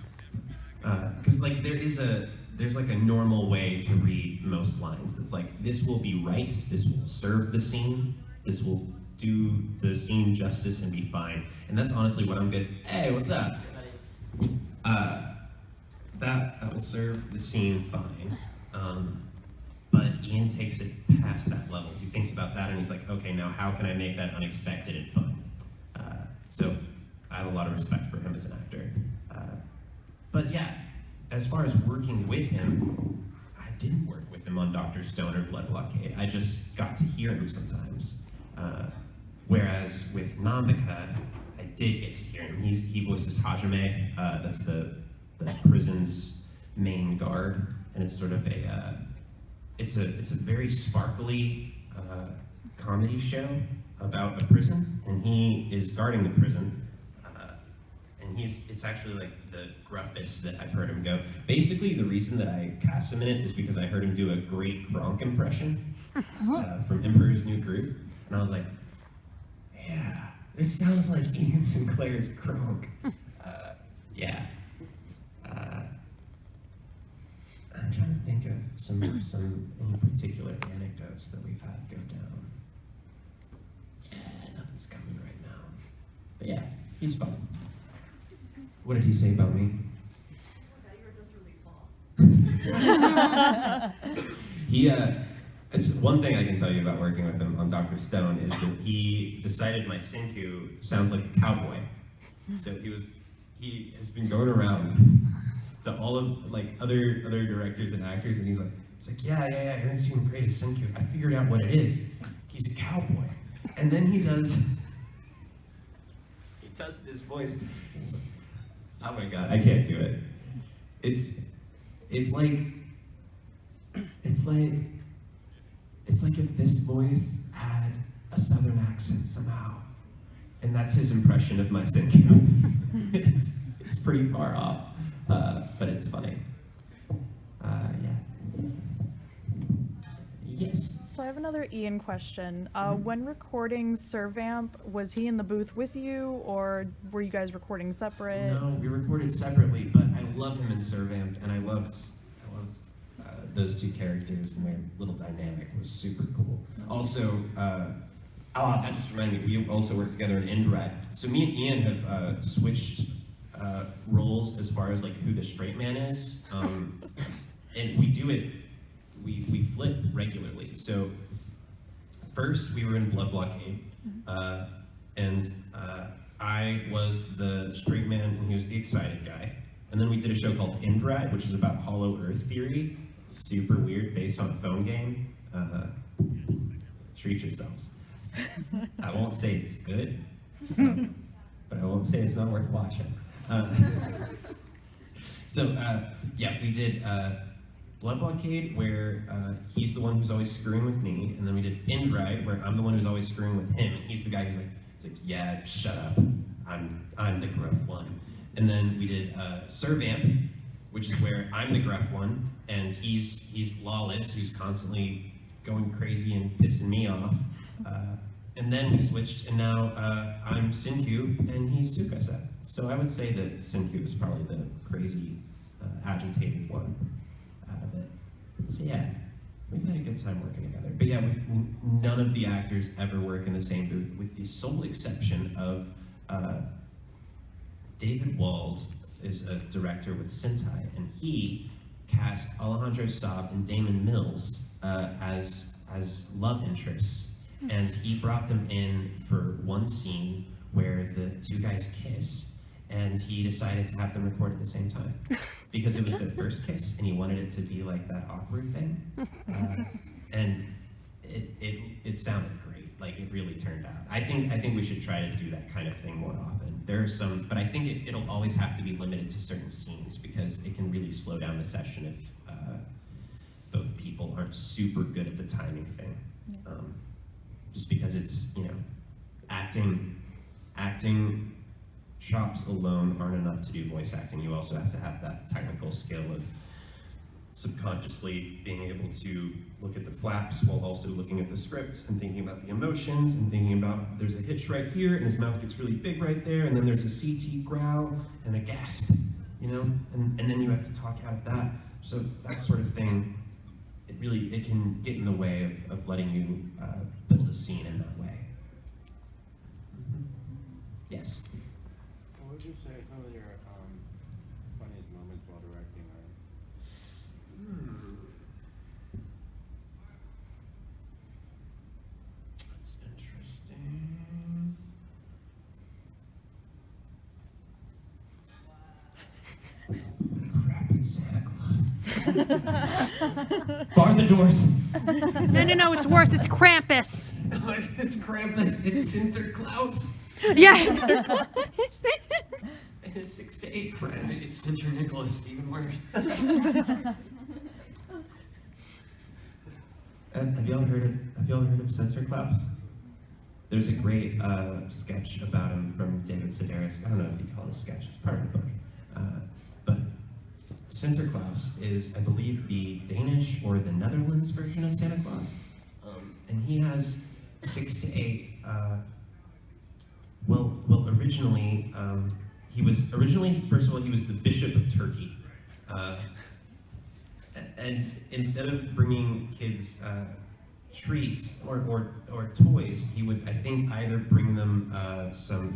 Because like there's like a normal way to read most lines. That's like, this will be right, this will serve the scene, this will do the scene justice and be fine. And that's honestly what I'm good. Hey, what's up? That will serve the scene fine. But Ian takes it past that level. He thinks about that and he's like, okay, now how can I make that unexpected and fun? So I have a lot of respect for him as an actor. But yeah, as far as working with him, I didn't work with him on Dr. Stone or Blood Blockade. I just got to hear him sometimes. Whereas with Nambika, I did get to hear him. He voices Hajime. That's the prison's main guard, and it's sort of it's a very sparkly comedy show about a prison, and he is guarding the prison. And it's actually like the gruffest that I've heard him go. Basically, the reason that I cast him in it is because I heard him do a great Gronk impression from Emperor's New Groove, and I was like, yeah, this sounds like Ian Sinclair's Gronk. Yeah. I'm trying to think of some any particular anecdotes that we've had go down. Yeah, nothing's coming right now. But yeah, he's fun. What did he say about me? Okay, you were just really tall. It's one thing I can tell you about working with him on Dr. Stone is that he decided my Senku sounds like a cowboy. So he has been going around to all of like other directors and actors, and he's like, yeah, Aaron seemed great as Senku. I figured out what it is. He's a cowboy. And then he does this voice. It's like, oh my god, I can't do it. It's like if this voice had a southern accent somehow, and that's his impression of my Senku. It's pretty far off, but it's funny. Yeah. Yes. So I have another Ian question. When recording Servamp, was he in the booth with you, or were you guys recording separate? No, we recorded separately, but I love him in Servamp, and I loved those two characters, and their little dynamic was super cool. Also, that just reminded me, we also worked together in Indride. So me and Ian have switched roles as far as like who the straight man is, and we do it. We flip regularly. So first we were in Blood Blockade, and I was the straight man and he was the excited guy. And then we did a show called Indride, which is about Hollow Earth theory. It's super weird, based on a phone game. Treat yourselves. I won't say it's good, but I won't say it's not worth watching. Yeah, we did Blood Blockade, where he's the one who's always screwing with me, and then we did Indride, where I'm the one who's always screwing with him, and he's the guy who's like, yeah, shut up, I'm the gruff one. And then we did Servamp, which is where I'm the gruff one, and he's Lawless, who's constantly going crazy and pissing me off. And then we switched, and now I'm Senku, and he's Tsukasa. So I would say that Senku is probably the crazy, agitated one out of it. So yeah, we've had a good time working together. But yeah, none of the actors ever work in the same booth, with the sole exception of David Wald is a director with Sentai, and he cast Alejandro Staub and Damon Mills as love interests, and he brought them in for one scene where the two guys kiss, and he decided to have them record at the same time because it was their first kiss, and he wanted it to be like that awkward thing, and it sounded great. Like, it really turned out. I think we should try to do that kind of thing more often. There are some, but I think it'll always have to be limited to certain scenes because it can really slow down the session if both people aren't super good at the timing thing. Just because it's, acting chops alone aren't enough to do voice acting. You also have to have that technical skill of subconsciously being able to look at the flaps while also looking at the scripts and thinking about the emotions and thinking about there's a hitch right here and his mouth gets really big right there and then there's a CT growl and a gasp, and then you have to talk out of that. So that sort of thing, it can get in the way of letting you build a scene in that way. Yes? What would you say some of your funniest moments while directing are? That's interesting. Crap, it's Santa Claus. Bar the doors. No, it's worse. It's Krampus. It's Krampus. It's Sinterklaas. Yeah. And his 6 to 8 friends. It's Sinter Nicholas, even worse. Have y'all heard of Sinterklaas? There's a great sketch about him from David Sedaris. I don't know if you'd call it a sketch. It's part of the book. But Sinterklaas is, I believe, the Danish or the Netherlands version of Santa Claus, and he has 6 to 8. Originally, first of all, he was the Bishop of Turkey. And instead of bringing kids treats or toys, he would, I think, either bring them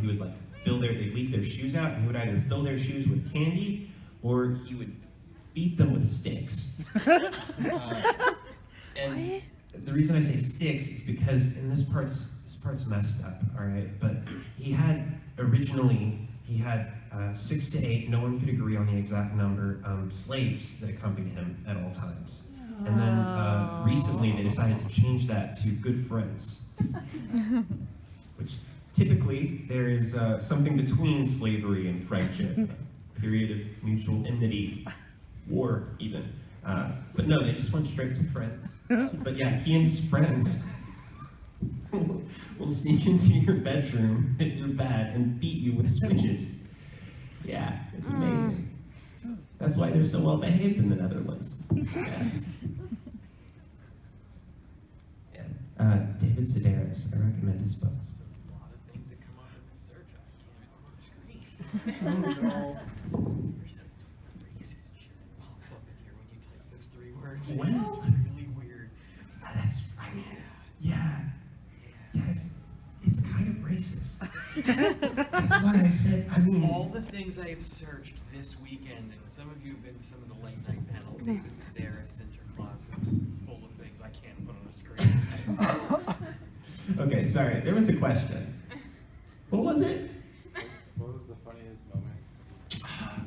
he would they'd leave their shoes out, and he would either fill their shoes with candy, or he would beat them with sticks. And the reason I say sticks is because this part's messed up, all right? But originally he had 6 to 8, no one could agree on the exact number, slaves that accompanied him at all times. And then recently they decided to change that to good friends, which typically there is something between slavery and friendship, a period of mutual enmity, war even. But no, they just went straight to friends. But yeah, he and his friends will sneak into your bedroom if you're bad and beat you with switches. Yeah, it's amazing. That's why they're so well behaved in the Netherlands. Yes. Yeah. David Sedaris, I recommend his books. A lot of things that come up in the search I can't even on the screen. Oh, no. There's some racist shit that pops up in here when you type those 3 words. Well, It's really weird. It's kind of racist. That's why I said, All the things I have searched this weekend, and some of you have been to some of the late night panels, David Sedaris, Sinterklaas, is full of things I can't put on a screen. Okay, sorry, there was a question. What was it? What was the funniest moment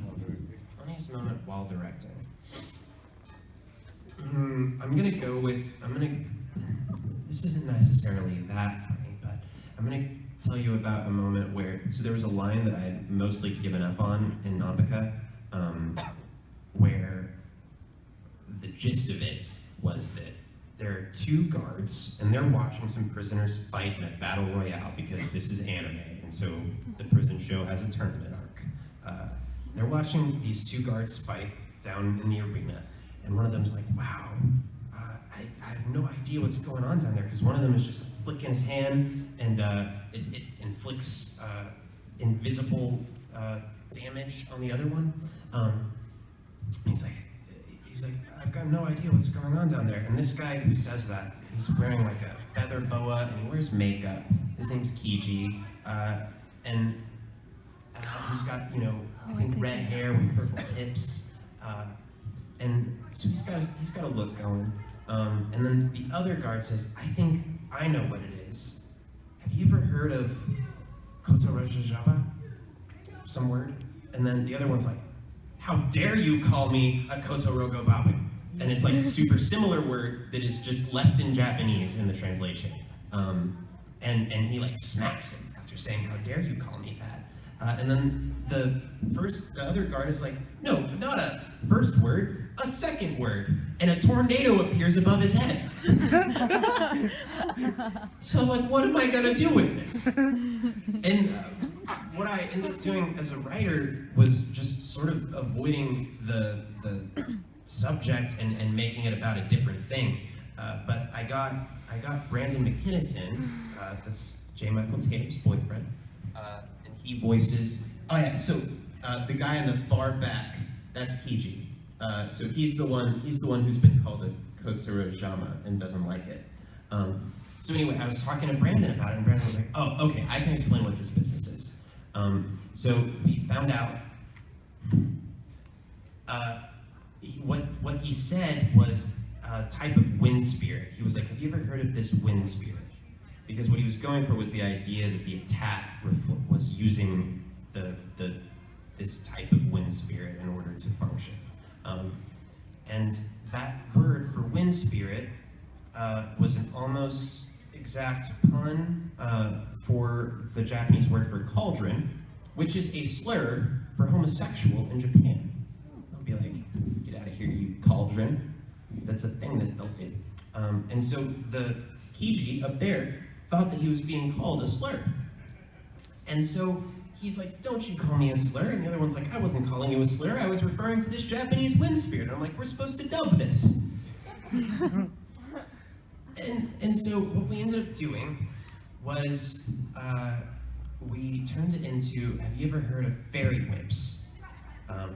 while directing? Funniest moment while directing. This isn't necessarily that funny, but I'm gonna tell you about a moment where, so there was a line that I had mostly given up on in Nambika, where the gist of it was that there are 2 guards, and they're watching some prisoners fight in a battle royale, because this is anime, and so the prison show has a tournament arc. They're watching these 2 guards fight down in the arena, and one of them's like, wow, I have no idea what's going on down there, because one of them is just flicking his hand, and it inflicts invisible damage on the other one. He's like, I've got no idea what's going on down there. And this guy who says that, he's wearing like a feather boa and he wears makeup. His name's Kiji. And he's got, I think red hair with purple tips. And so he's got a look going. And then the other guard says, I think I know what it is. Have you ever heard of Kotorojaba? Some word? And then the other one's like, how dare you call me a Kotorogobabe? And it's like a super similar word that is just left in Japanese in the translation. And he like smacks him after saying, how dare you call me that? And then the other guard is like, no, not a first word, a second word. And a tornado appears above his head. So like, what am I gonna do with this? And what I ended up doing as a writer was just sort of avoiding the subject and making it about a different thing. But I got Brandon McInnes in, that's J. Michael Tatum's boyfriend, and he voices. Oh yeah, so the guy in the far back, that's Kiji. So he's the one who's been called a Kotsuro-jama and doesn't like it. So anyway, I was talking to Brandon about it, and Brandon was like, oh, okay, I can explain what this business is. So we found out what he said was a type of wind spirit. He was like, have you ever heard of this wind spirit? Because what he was going for was the idea that the attack was using this type of wind spirit in order to function. And that word for wind spirit was an almost exact pun for the Japanese word for cauldron, which is a slur for homosexual in Japan. They'll be like, get out of here, you cauldron. That's a thing that they'll do. And so the Kiji up there thought that he was being called a slur. And so he's like, don't you call me a slur? And the other one's like, I wasn't calling you a slur. I was referring to this Japanese wind spirit. And I'm like, we're supposed to dub this. And so what we ended up doing was we turned it into, have you ever heard of fairy whips?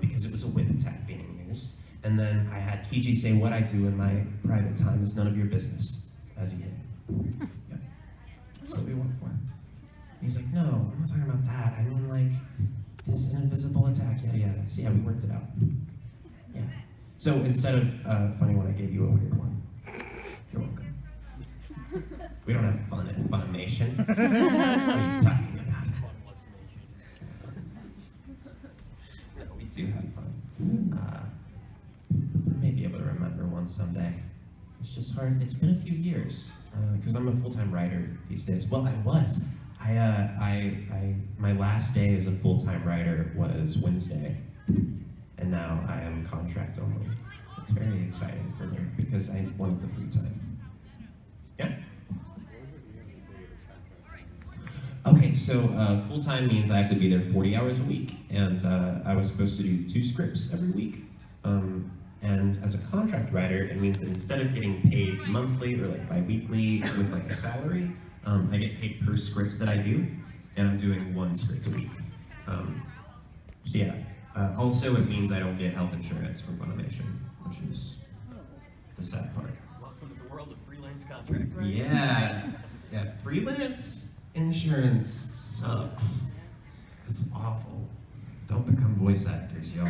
Because it was a whip attack being used. And then I had Kiji say, what I do in my private time is none of your business, as he hit. Yeah. That's what we went for. And he's like, no, I'm not talking about that. I mean, like, this is an invisible attack, yada yada. So yeah, we worked it out. Yeah. So instead of funny one, I gave you a weird one. You're welcome. We don't have fun at Funimation. What are you talking about? No, we do have fun. I may be able to remember one someday. It's just hard. It's been a few years because I'm a full-time writer these days. Well, I was. My last day as a full-time writer was Wednesday, and now I am contract only. It's very exciting for me because I wanted the free time. Yeah. Okay, so full-time means I have to be there 40 hours a week, and I was supposed to do 2 scripts every week. And as a contract writer, it means that instead of getting paid monthly or like bi-weekly with like a salary, I get paid per script that I do, and I'm doing 1 script a week. So yeah. Also, it means I don't get health insurance from Funimation, which is the sad part. Welcome to the world of freelance contract. Right? Yeah, freelance insurance sucks. It's awful. Don't become voice actors, y'all.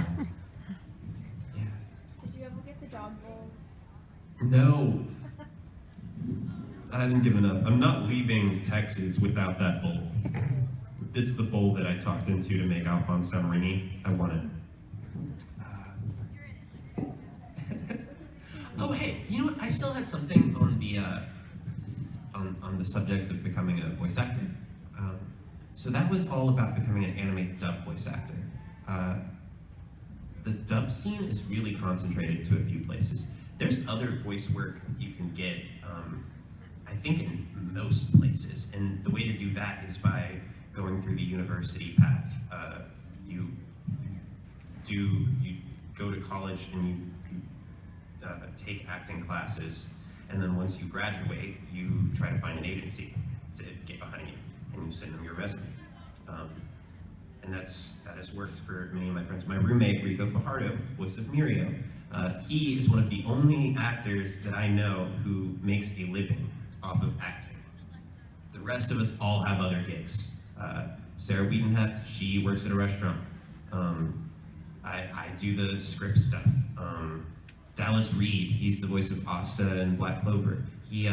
Yeah. Did you ever get the dog bowl? No. I haven't given up. I'm not leaving Texas without that bowl. It's the bowl that I talked into to make Alphonse sound ringy. I want it. Oh, hey, you know what? I still had something on the on the subject of becoming a voice actor. So that was all about becoming an anime dub voice actor. The dub scene is really concentrated to a few places. There's other voice work you can get, I think in most places, and the way to do that is by going through the university path. You go to college and you take acting classes, and then once you graduate, you try to find an agency to get behind you, and you send them your resume. And that has worked for many of my friends. My roommate, Rico Fajardo, voice of Mirio, He is one of the only actors that I know who makes a living off of acting. The rest of us all have other gigs. Sarah Wiedenheft, she works at a restaurant. I do the script stuff. Dallas Reed, he's the voice of Asta in Black Clover. He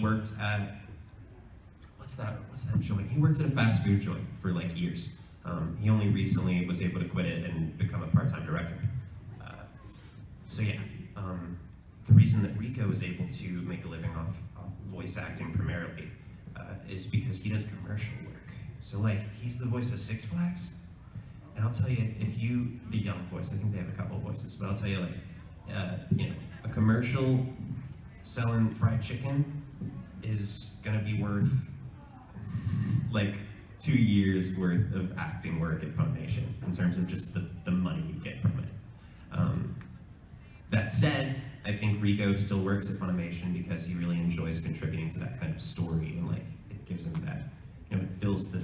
worked at, what's that joint? He worked at a fast food joint for like years. He only recently was able to quit it and become a part-time director. So yeah, the reason that Rico was able to make a living off voice acting primarily is because he does commercial work. So like, he's the voice of Six Flags. And I'll tell you, the young voice, I think they have a couple of voices, but I'll tell you like, a commercial selling fried chicken is gonna be worth like 2 years worth of acting work at Funimation in terms of just the money you get from it. That said, I think Rico still works at Funimation because he really enjoys contributing to that kind of story, and like it gives him that, it fills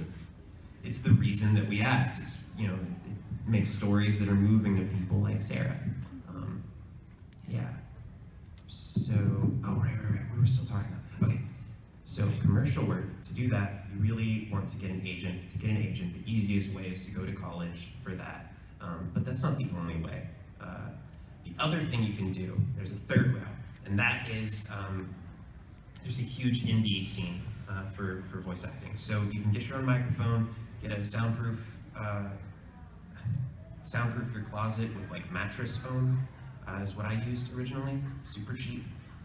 it's the reason that we act. It's, it makes stories that are moving to people like Sarah. Yeah. So, right. We were still talking about. Okay. So commercial work, to do that, you really want to get an agent. To get an agent, the easiest way is to go to college for that. But that's not the only way. The other thing you can do, there's a third route, and that is, there's a huge indie scene for voice acting. So you can get your own microphone, get a soundproof your closet with like mattress foam, is what I used originally, super cheap.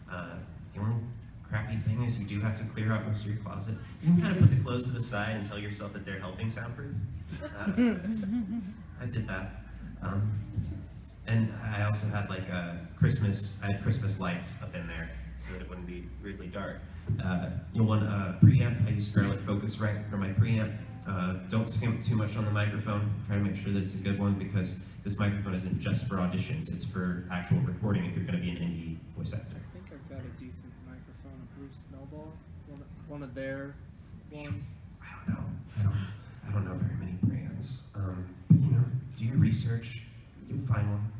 The only crappy thing is you do have to clear out most of your closet. You can kind of put the clothes to the side and tell yourself that they're helping soundproof. I did that. And I also had like Christmas lights up in there so that it wouldn't be weirdly dark. You'll want a preamp. I use Scarlett Focusrite for my preamp. Don't skimp too much on the microphone. Try to make sure that it's a good one, because this microphone isn't just for auditions, it's for actual recording if you're going to be an indie voice actor. I think I've got a decent microphone, a Bruce Snowball, one of their ones. I don't know very many brands. But do your research, you'll find one.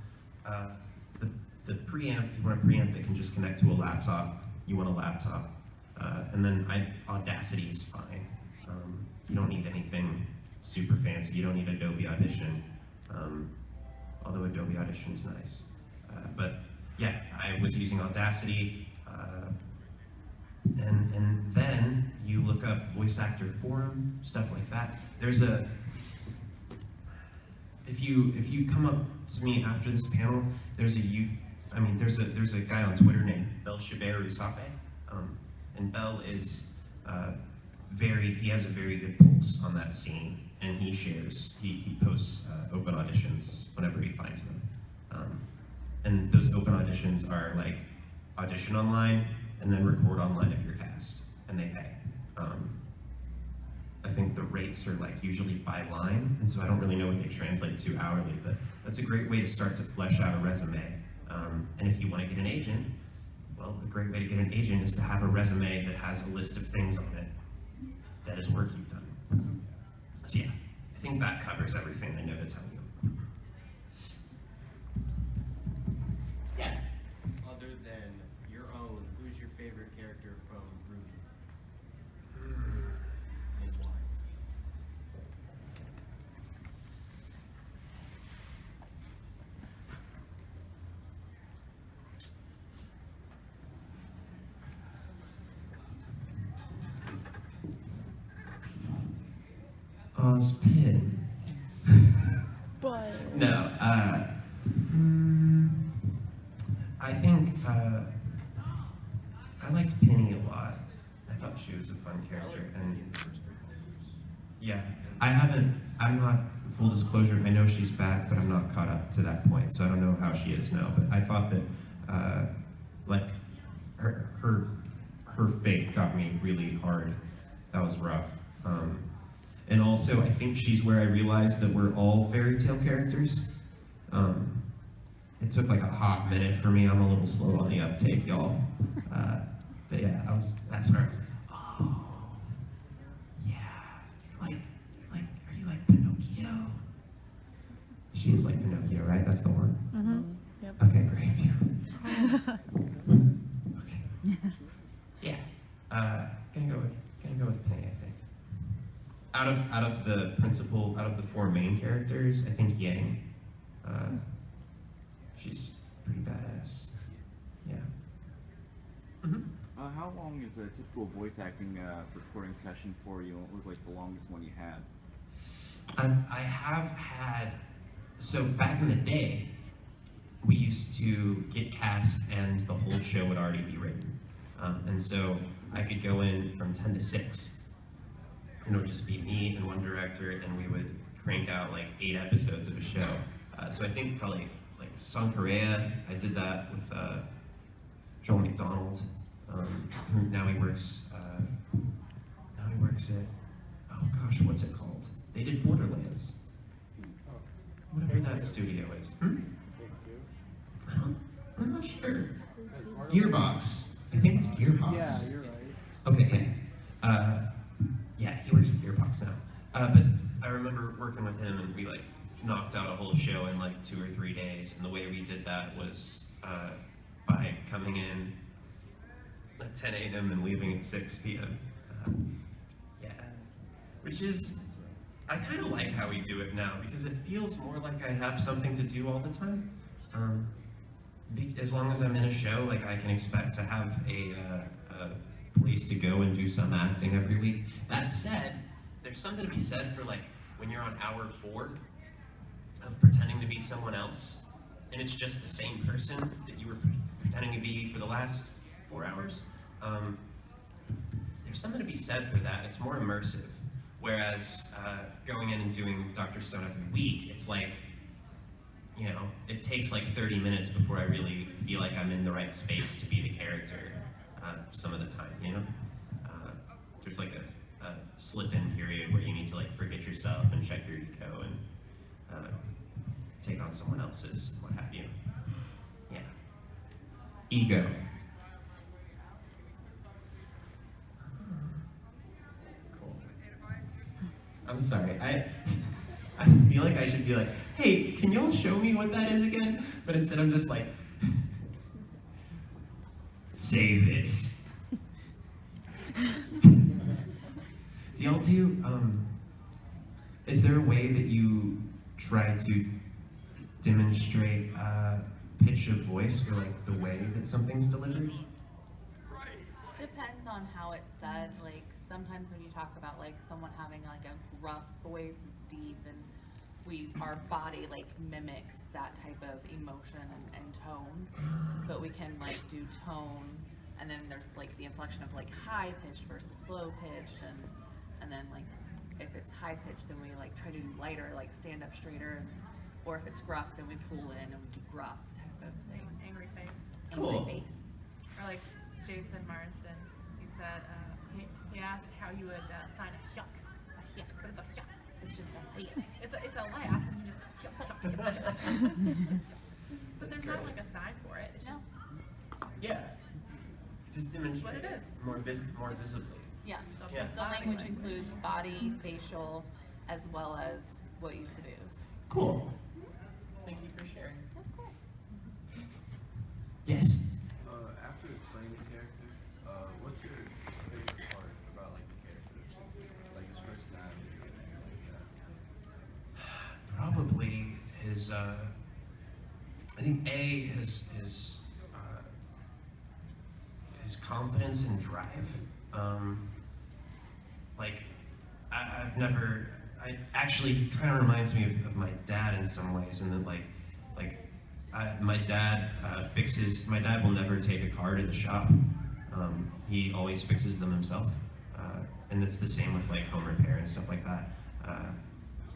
The preamp, you want a preamp that can just connect to a laptop. You want a laptop. And then Audacity is fine. You don't need anything super fancy. You don't need Adobe Audition. Although Adobe Audition is nice. But yeah, I was using Audacity. And then you look up voice actor forum, stuff like that. There's a, if you come up to me after this panel, there's a guy on Twitter named Bel Shaber Usape. And Bel is he has a very good pulse on that scene, and he posts open auditions whenever he finds them. And those open auditions are like audition online and then record online if you're cast, and they pay. I think the rates are like usually by line, and so I don't really know what they translate to hourly, but that's a great way to start to flesh out a resume. And if you want to get an agent, well, a great way to get an agent is to have a resume that has a list of things on it that is work you've done. So yeah, I think that covers everything I know to tell you. Other than your own, who's your favorite character from RWBY? And why? Pin. But No, I think I liked Penny a lot. I thought she was a fun character, and yeah, I'm not, full disclosure, I know she's back, but I'm not caught up to that point, so I don't know how she is now, but I thought that like her fate got me really hard. That was rough. And also, I think she's where I realized that we're all fairy tale characters. It took like a hot minute for me. I'm a little slow on the uptake, y'all. But yeah, that's where I was like, oh, yeah, are you like Pinocchio? She is like Pinocchio, right? That's the one? mm-hmm. Yep. Okay, great. Okay. Yeah. Gonna go with Penny, I think. Out of the four main characters, I think Yang. She's pretty badass. Yeah. How long is a typical voice acting recording session for you? What was like the longest one you had? I have had, so back in the day, we used to get cast and the whole show would already be written. And so I could go in from 10 to 6, and it would just be me and one director, and we would crank out like 8 episodes of a show. So I think probably like Song Korea, I did that with Joel McDonald, who now he works at, oh gosh, what's it called? They did Borderlands. Whatever that studio is. I'm not sure. Gearbox. I think it's Gearbox. Yeah, you're right. Okay, yeah. Yeah, he works at Gearbox now. But I remember working with him, and we like knocked out a whole show in like 2 or 3 days. And the way we did that was by coming in at 10 a.m. and leaving at 6 p.m. Yeah, which is, I kind of like how we do it now because it feels more like I have something to do all the time. As long as I'm in a show, like I can expect to have a place to go and do some acting every week. That said, there's something to be said for like when you're on hour 4 of pretending to be someone else, and it's just the same person that you were pretending to be for the last 4 hours. There's something to be said for that. It's more immersive. Whereas going in and doing Dr. Stone every week, it's like, you know, it takes like 30 minutes before I really feel like I'm in the right space to be the character some of the time, you know? There's like a slip-in period where you need to like forget yourself and check your eco and take on someone else's, what have you. Yeah. Ego. Cool. I'm sorry, I feel like I should be like, hey, can y'all show me what that is again? But instead I'm just like, say this. Do y'all do, is there a way that you try to demonstrate pitch of voice or like the way that something's delivered? Depends on how it's said. Like sometimes when you talk about like someone having like a rough voice, it's deep, and our body like mimics that type of emotion and tone, but we can like do tone, and then there's like the inflection of like high pitched versus low pitched, and then like if it's high pitched, then we like try to do lighter, like stand up straighter, or if it's gruff, then we pull in and we do gruff type of thing. Angry face. Cool. Angry face. Or like Jason Marsden, he said he asked how you would sign a yuck, but it's a yuck. It's just a yuck. It's a laugh, and you just yuck. But That's there's great. not like a sign for it. It's No. Yeah. Just demonstrate what it is. more visibly. Yeah. Yeah. The language includes body, facial, as well as what you produce. Cool. Thank you for sharing. Yes. After explaining the character, what's your favorite part about like the character, like his personality or anything like that? Probably his. I think his confidence and drive. Like I've never. He kind of reminds me of my dad in some ways, and that my dad fixes. My dad will never take a car to the shop. He always fixes them himself, and it's the same with like home repair and stuff like that.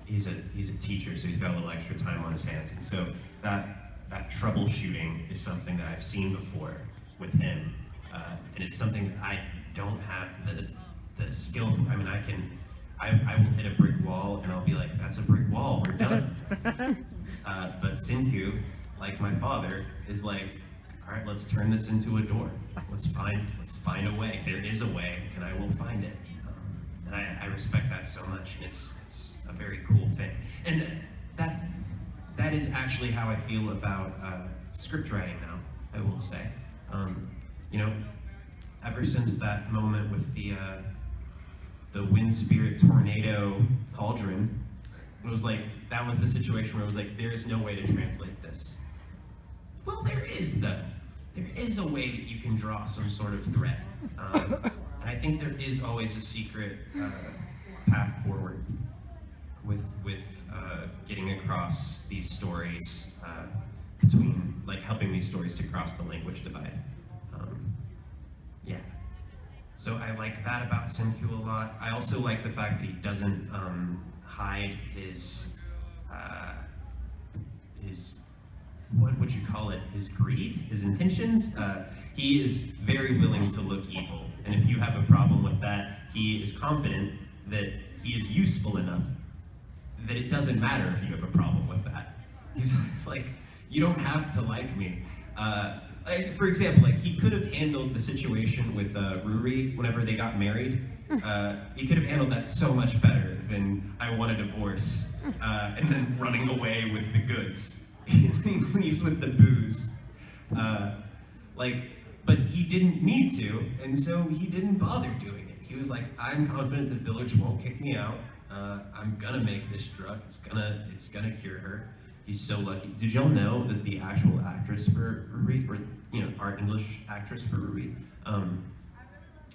He's a teacher, so he's got a little extra time on his hands, and so that troubleshooting is something that I've seen before with him, and it's something that I don't have the skill. I mean, I will hit a brick wall and I'll be like, that's a brick wall, we're done. But Sinku, like my father, is like, all right, let's turn this into a door. Let's find a way. There is a way, and I will find it. And I respect that so much, and it's a very cool thing. And that is actually how I feel about script writing now. I will say. You know, ever since that moment with the wind spirit tornado cauldron, it was like, that was the situation where it was like, there is no way to translate this. Well, there is though. There is a way that you can draw some sort of thread. And I think there is always a secret path forward with getting across these stories between, like, helping these stories to cross the language divide. Yeah. So I like that about Senkyu a lot. I also like the fact that he doesn't hide his what would you call it? His greed, his intentions. He is very willing to look evil, and if you have a problem with that, he is confident that he is useful enough that it doesn't matter if you have a problem with that. He's like, you don't have to like me. Like, for example, like, he could have handled the situation with Ruri whenever they got married. He could have handled that so much better than I want a divorce, and then running away with the goods. He leaves with the booze. But he didn't need to, and so he didn't bother doing it. He was like, I'm confident the village won't kick me out. I'm gonna make this drug. It's gonna cure her. He's so lucky. Did y'all know that the actual actress for Ruri, or our English actress for Ruri,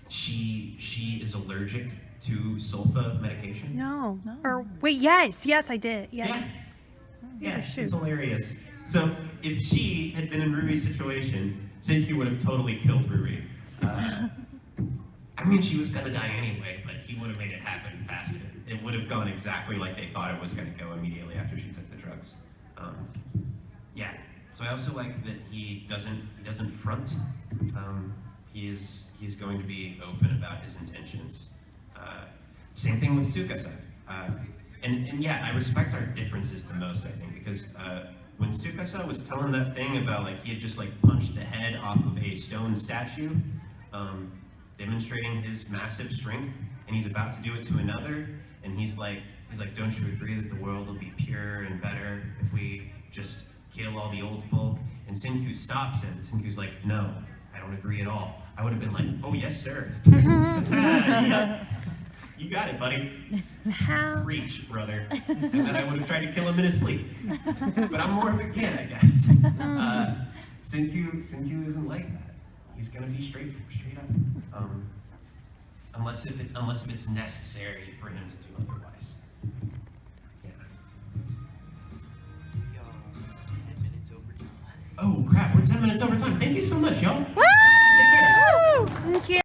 she is allergic to sulfa medication? No. Or wait, yes, I did. Yeah. Yeah, it's hilarious. So if she had been in Ruby's situation, Senkyu would have totally killed Ruby. I mean, she was gonna die anyway, but he would have made it happen faster. It would have gone exactly like they thought it was gonna go immediately after she took the drugs. Yeah. So I also like that he doesn't front. He's going to be open about his intentions. Same thing with Tsukasa. And yeah, I respect our differences the most, I think, because when Tsukasa was telling that thing about, like, he had just, like, punched the head off of a stone statue, demonstrating his massive strength, and he's about to do it to another, and he's like, don't you agree that the world will be pure and better if we just kill all the old folk? And Senkyu stops him. Senkyu's like, no, I don't agree at all. I would have been like, oh, yes, sir. Yeah. You got it, buddy. Reach, brother. And then I would have tried to kill him in his sleep. But I'm more of a kid, I guess. Senkyu isn't like that. He's gonna be straight up. Unless if it's necessary for him to do otherwise. Yeah. Oh crap, we're 10 minutes over time. Thank you so much, y'all. Woo! Thank you.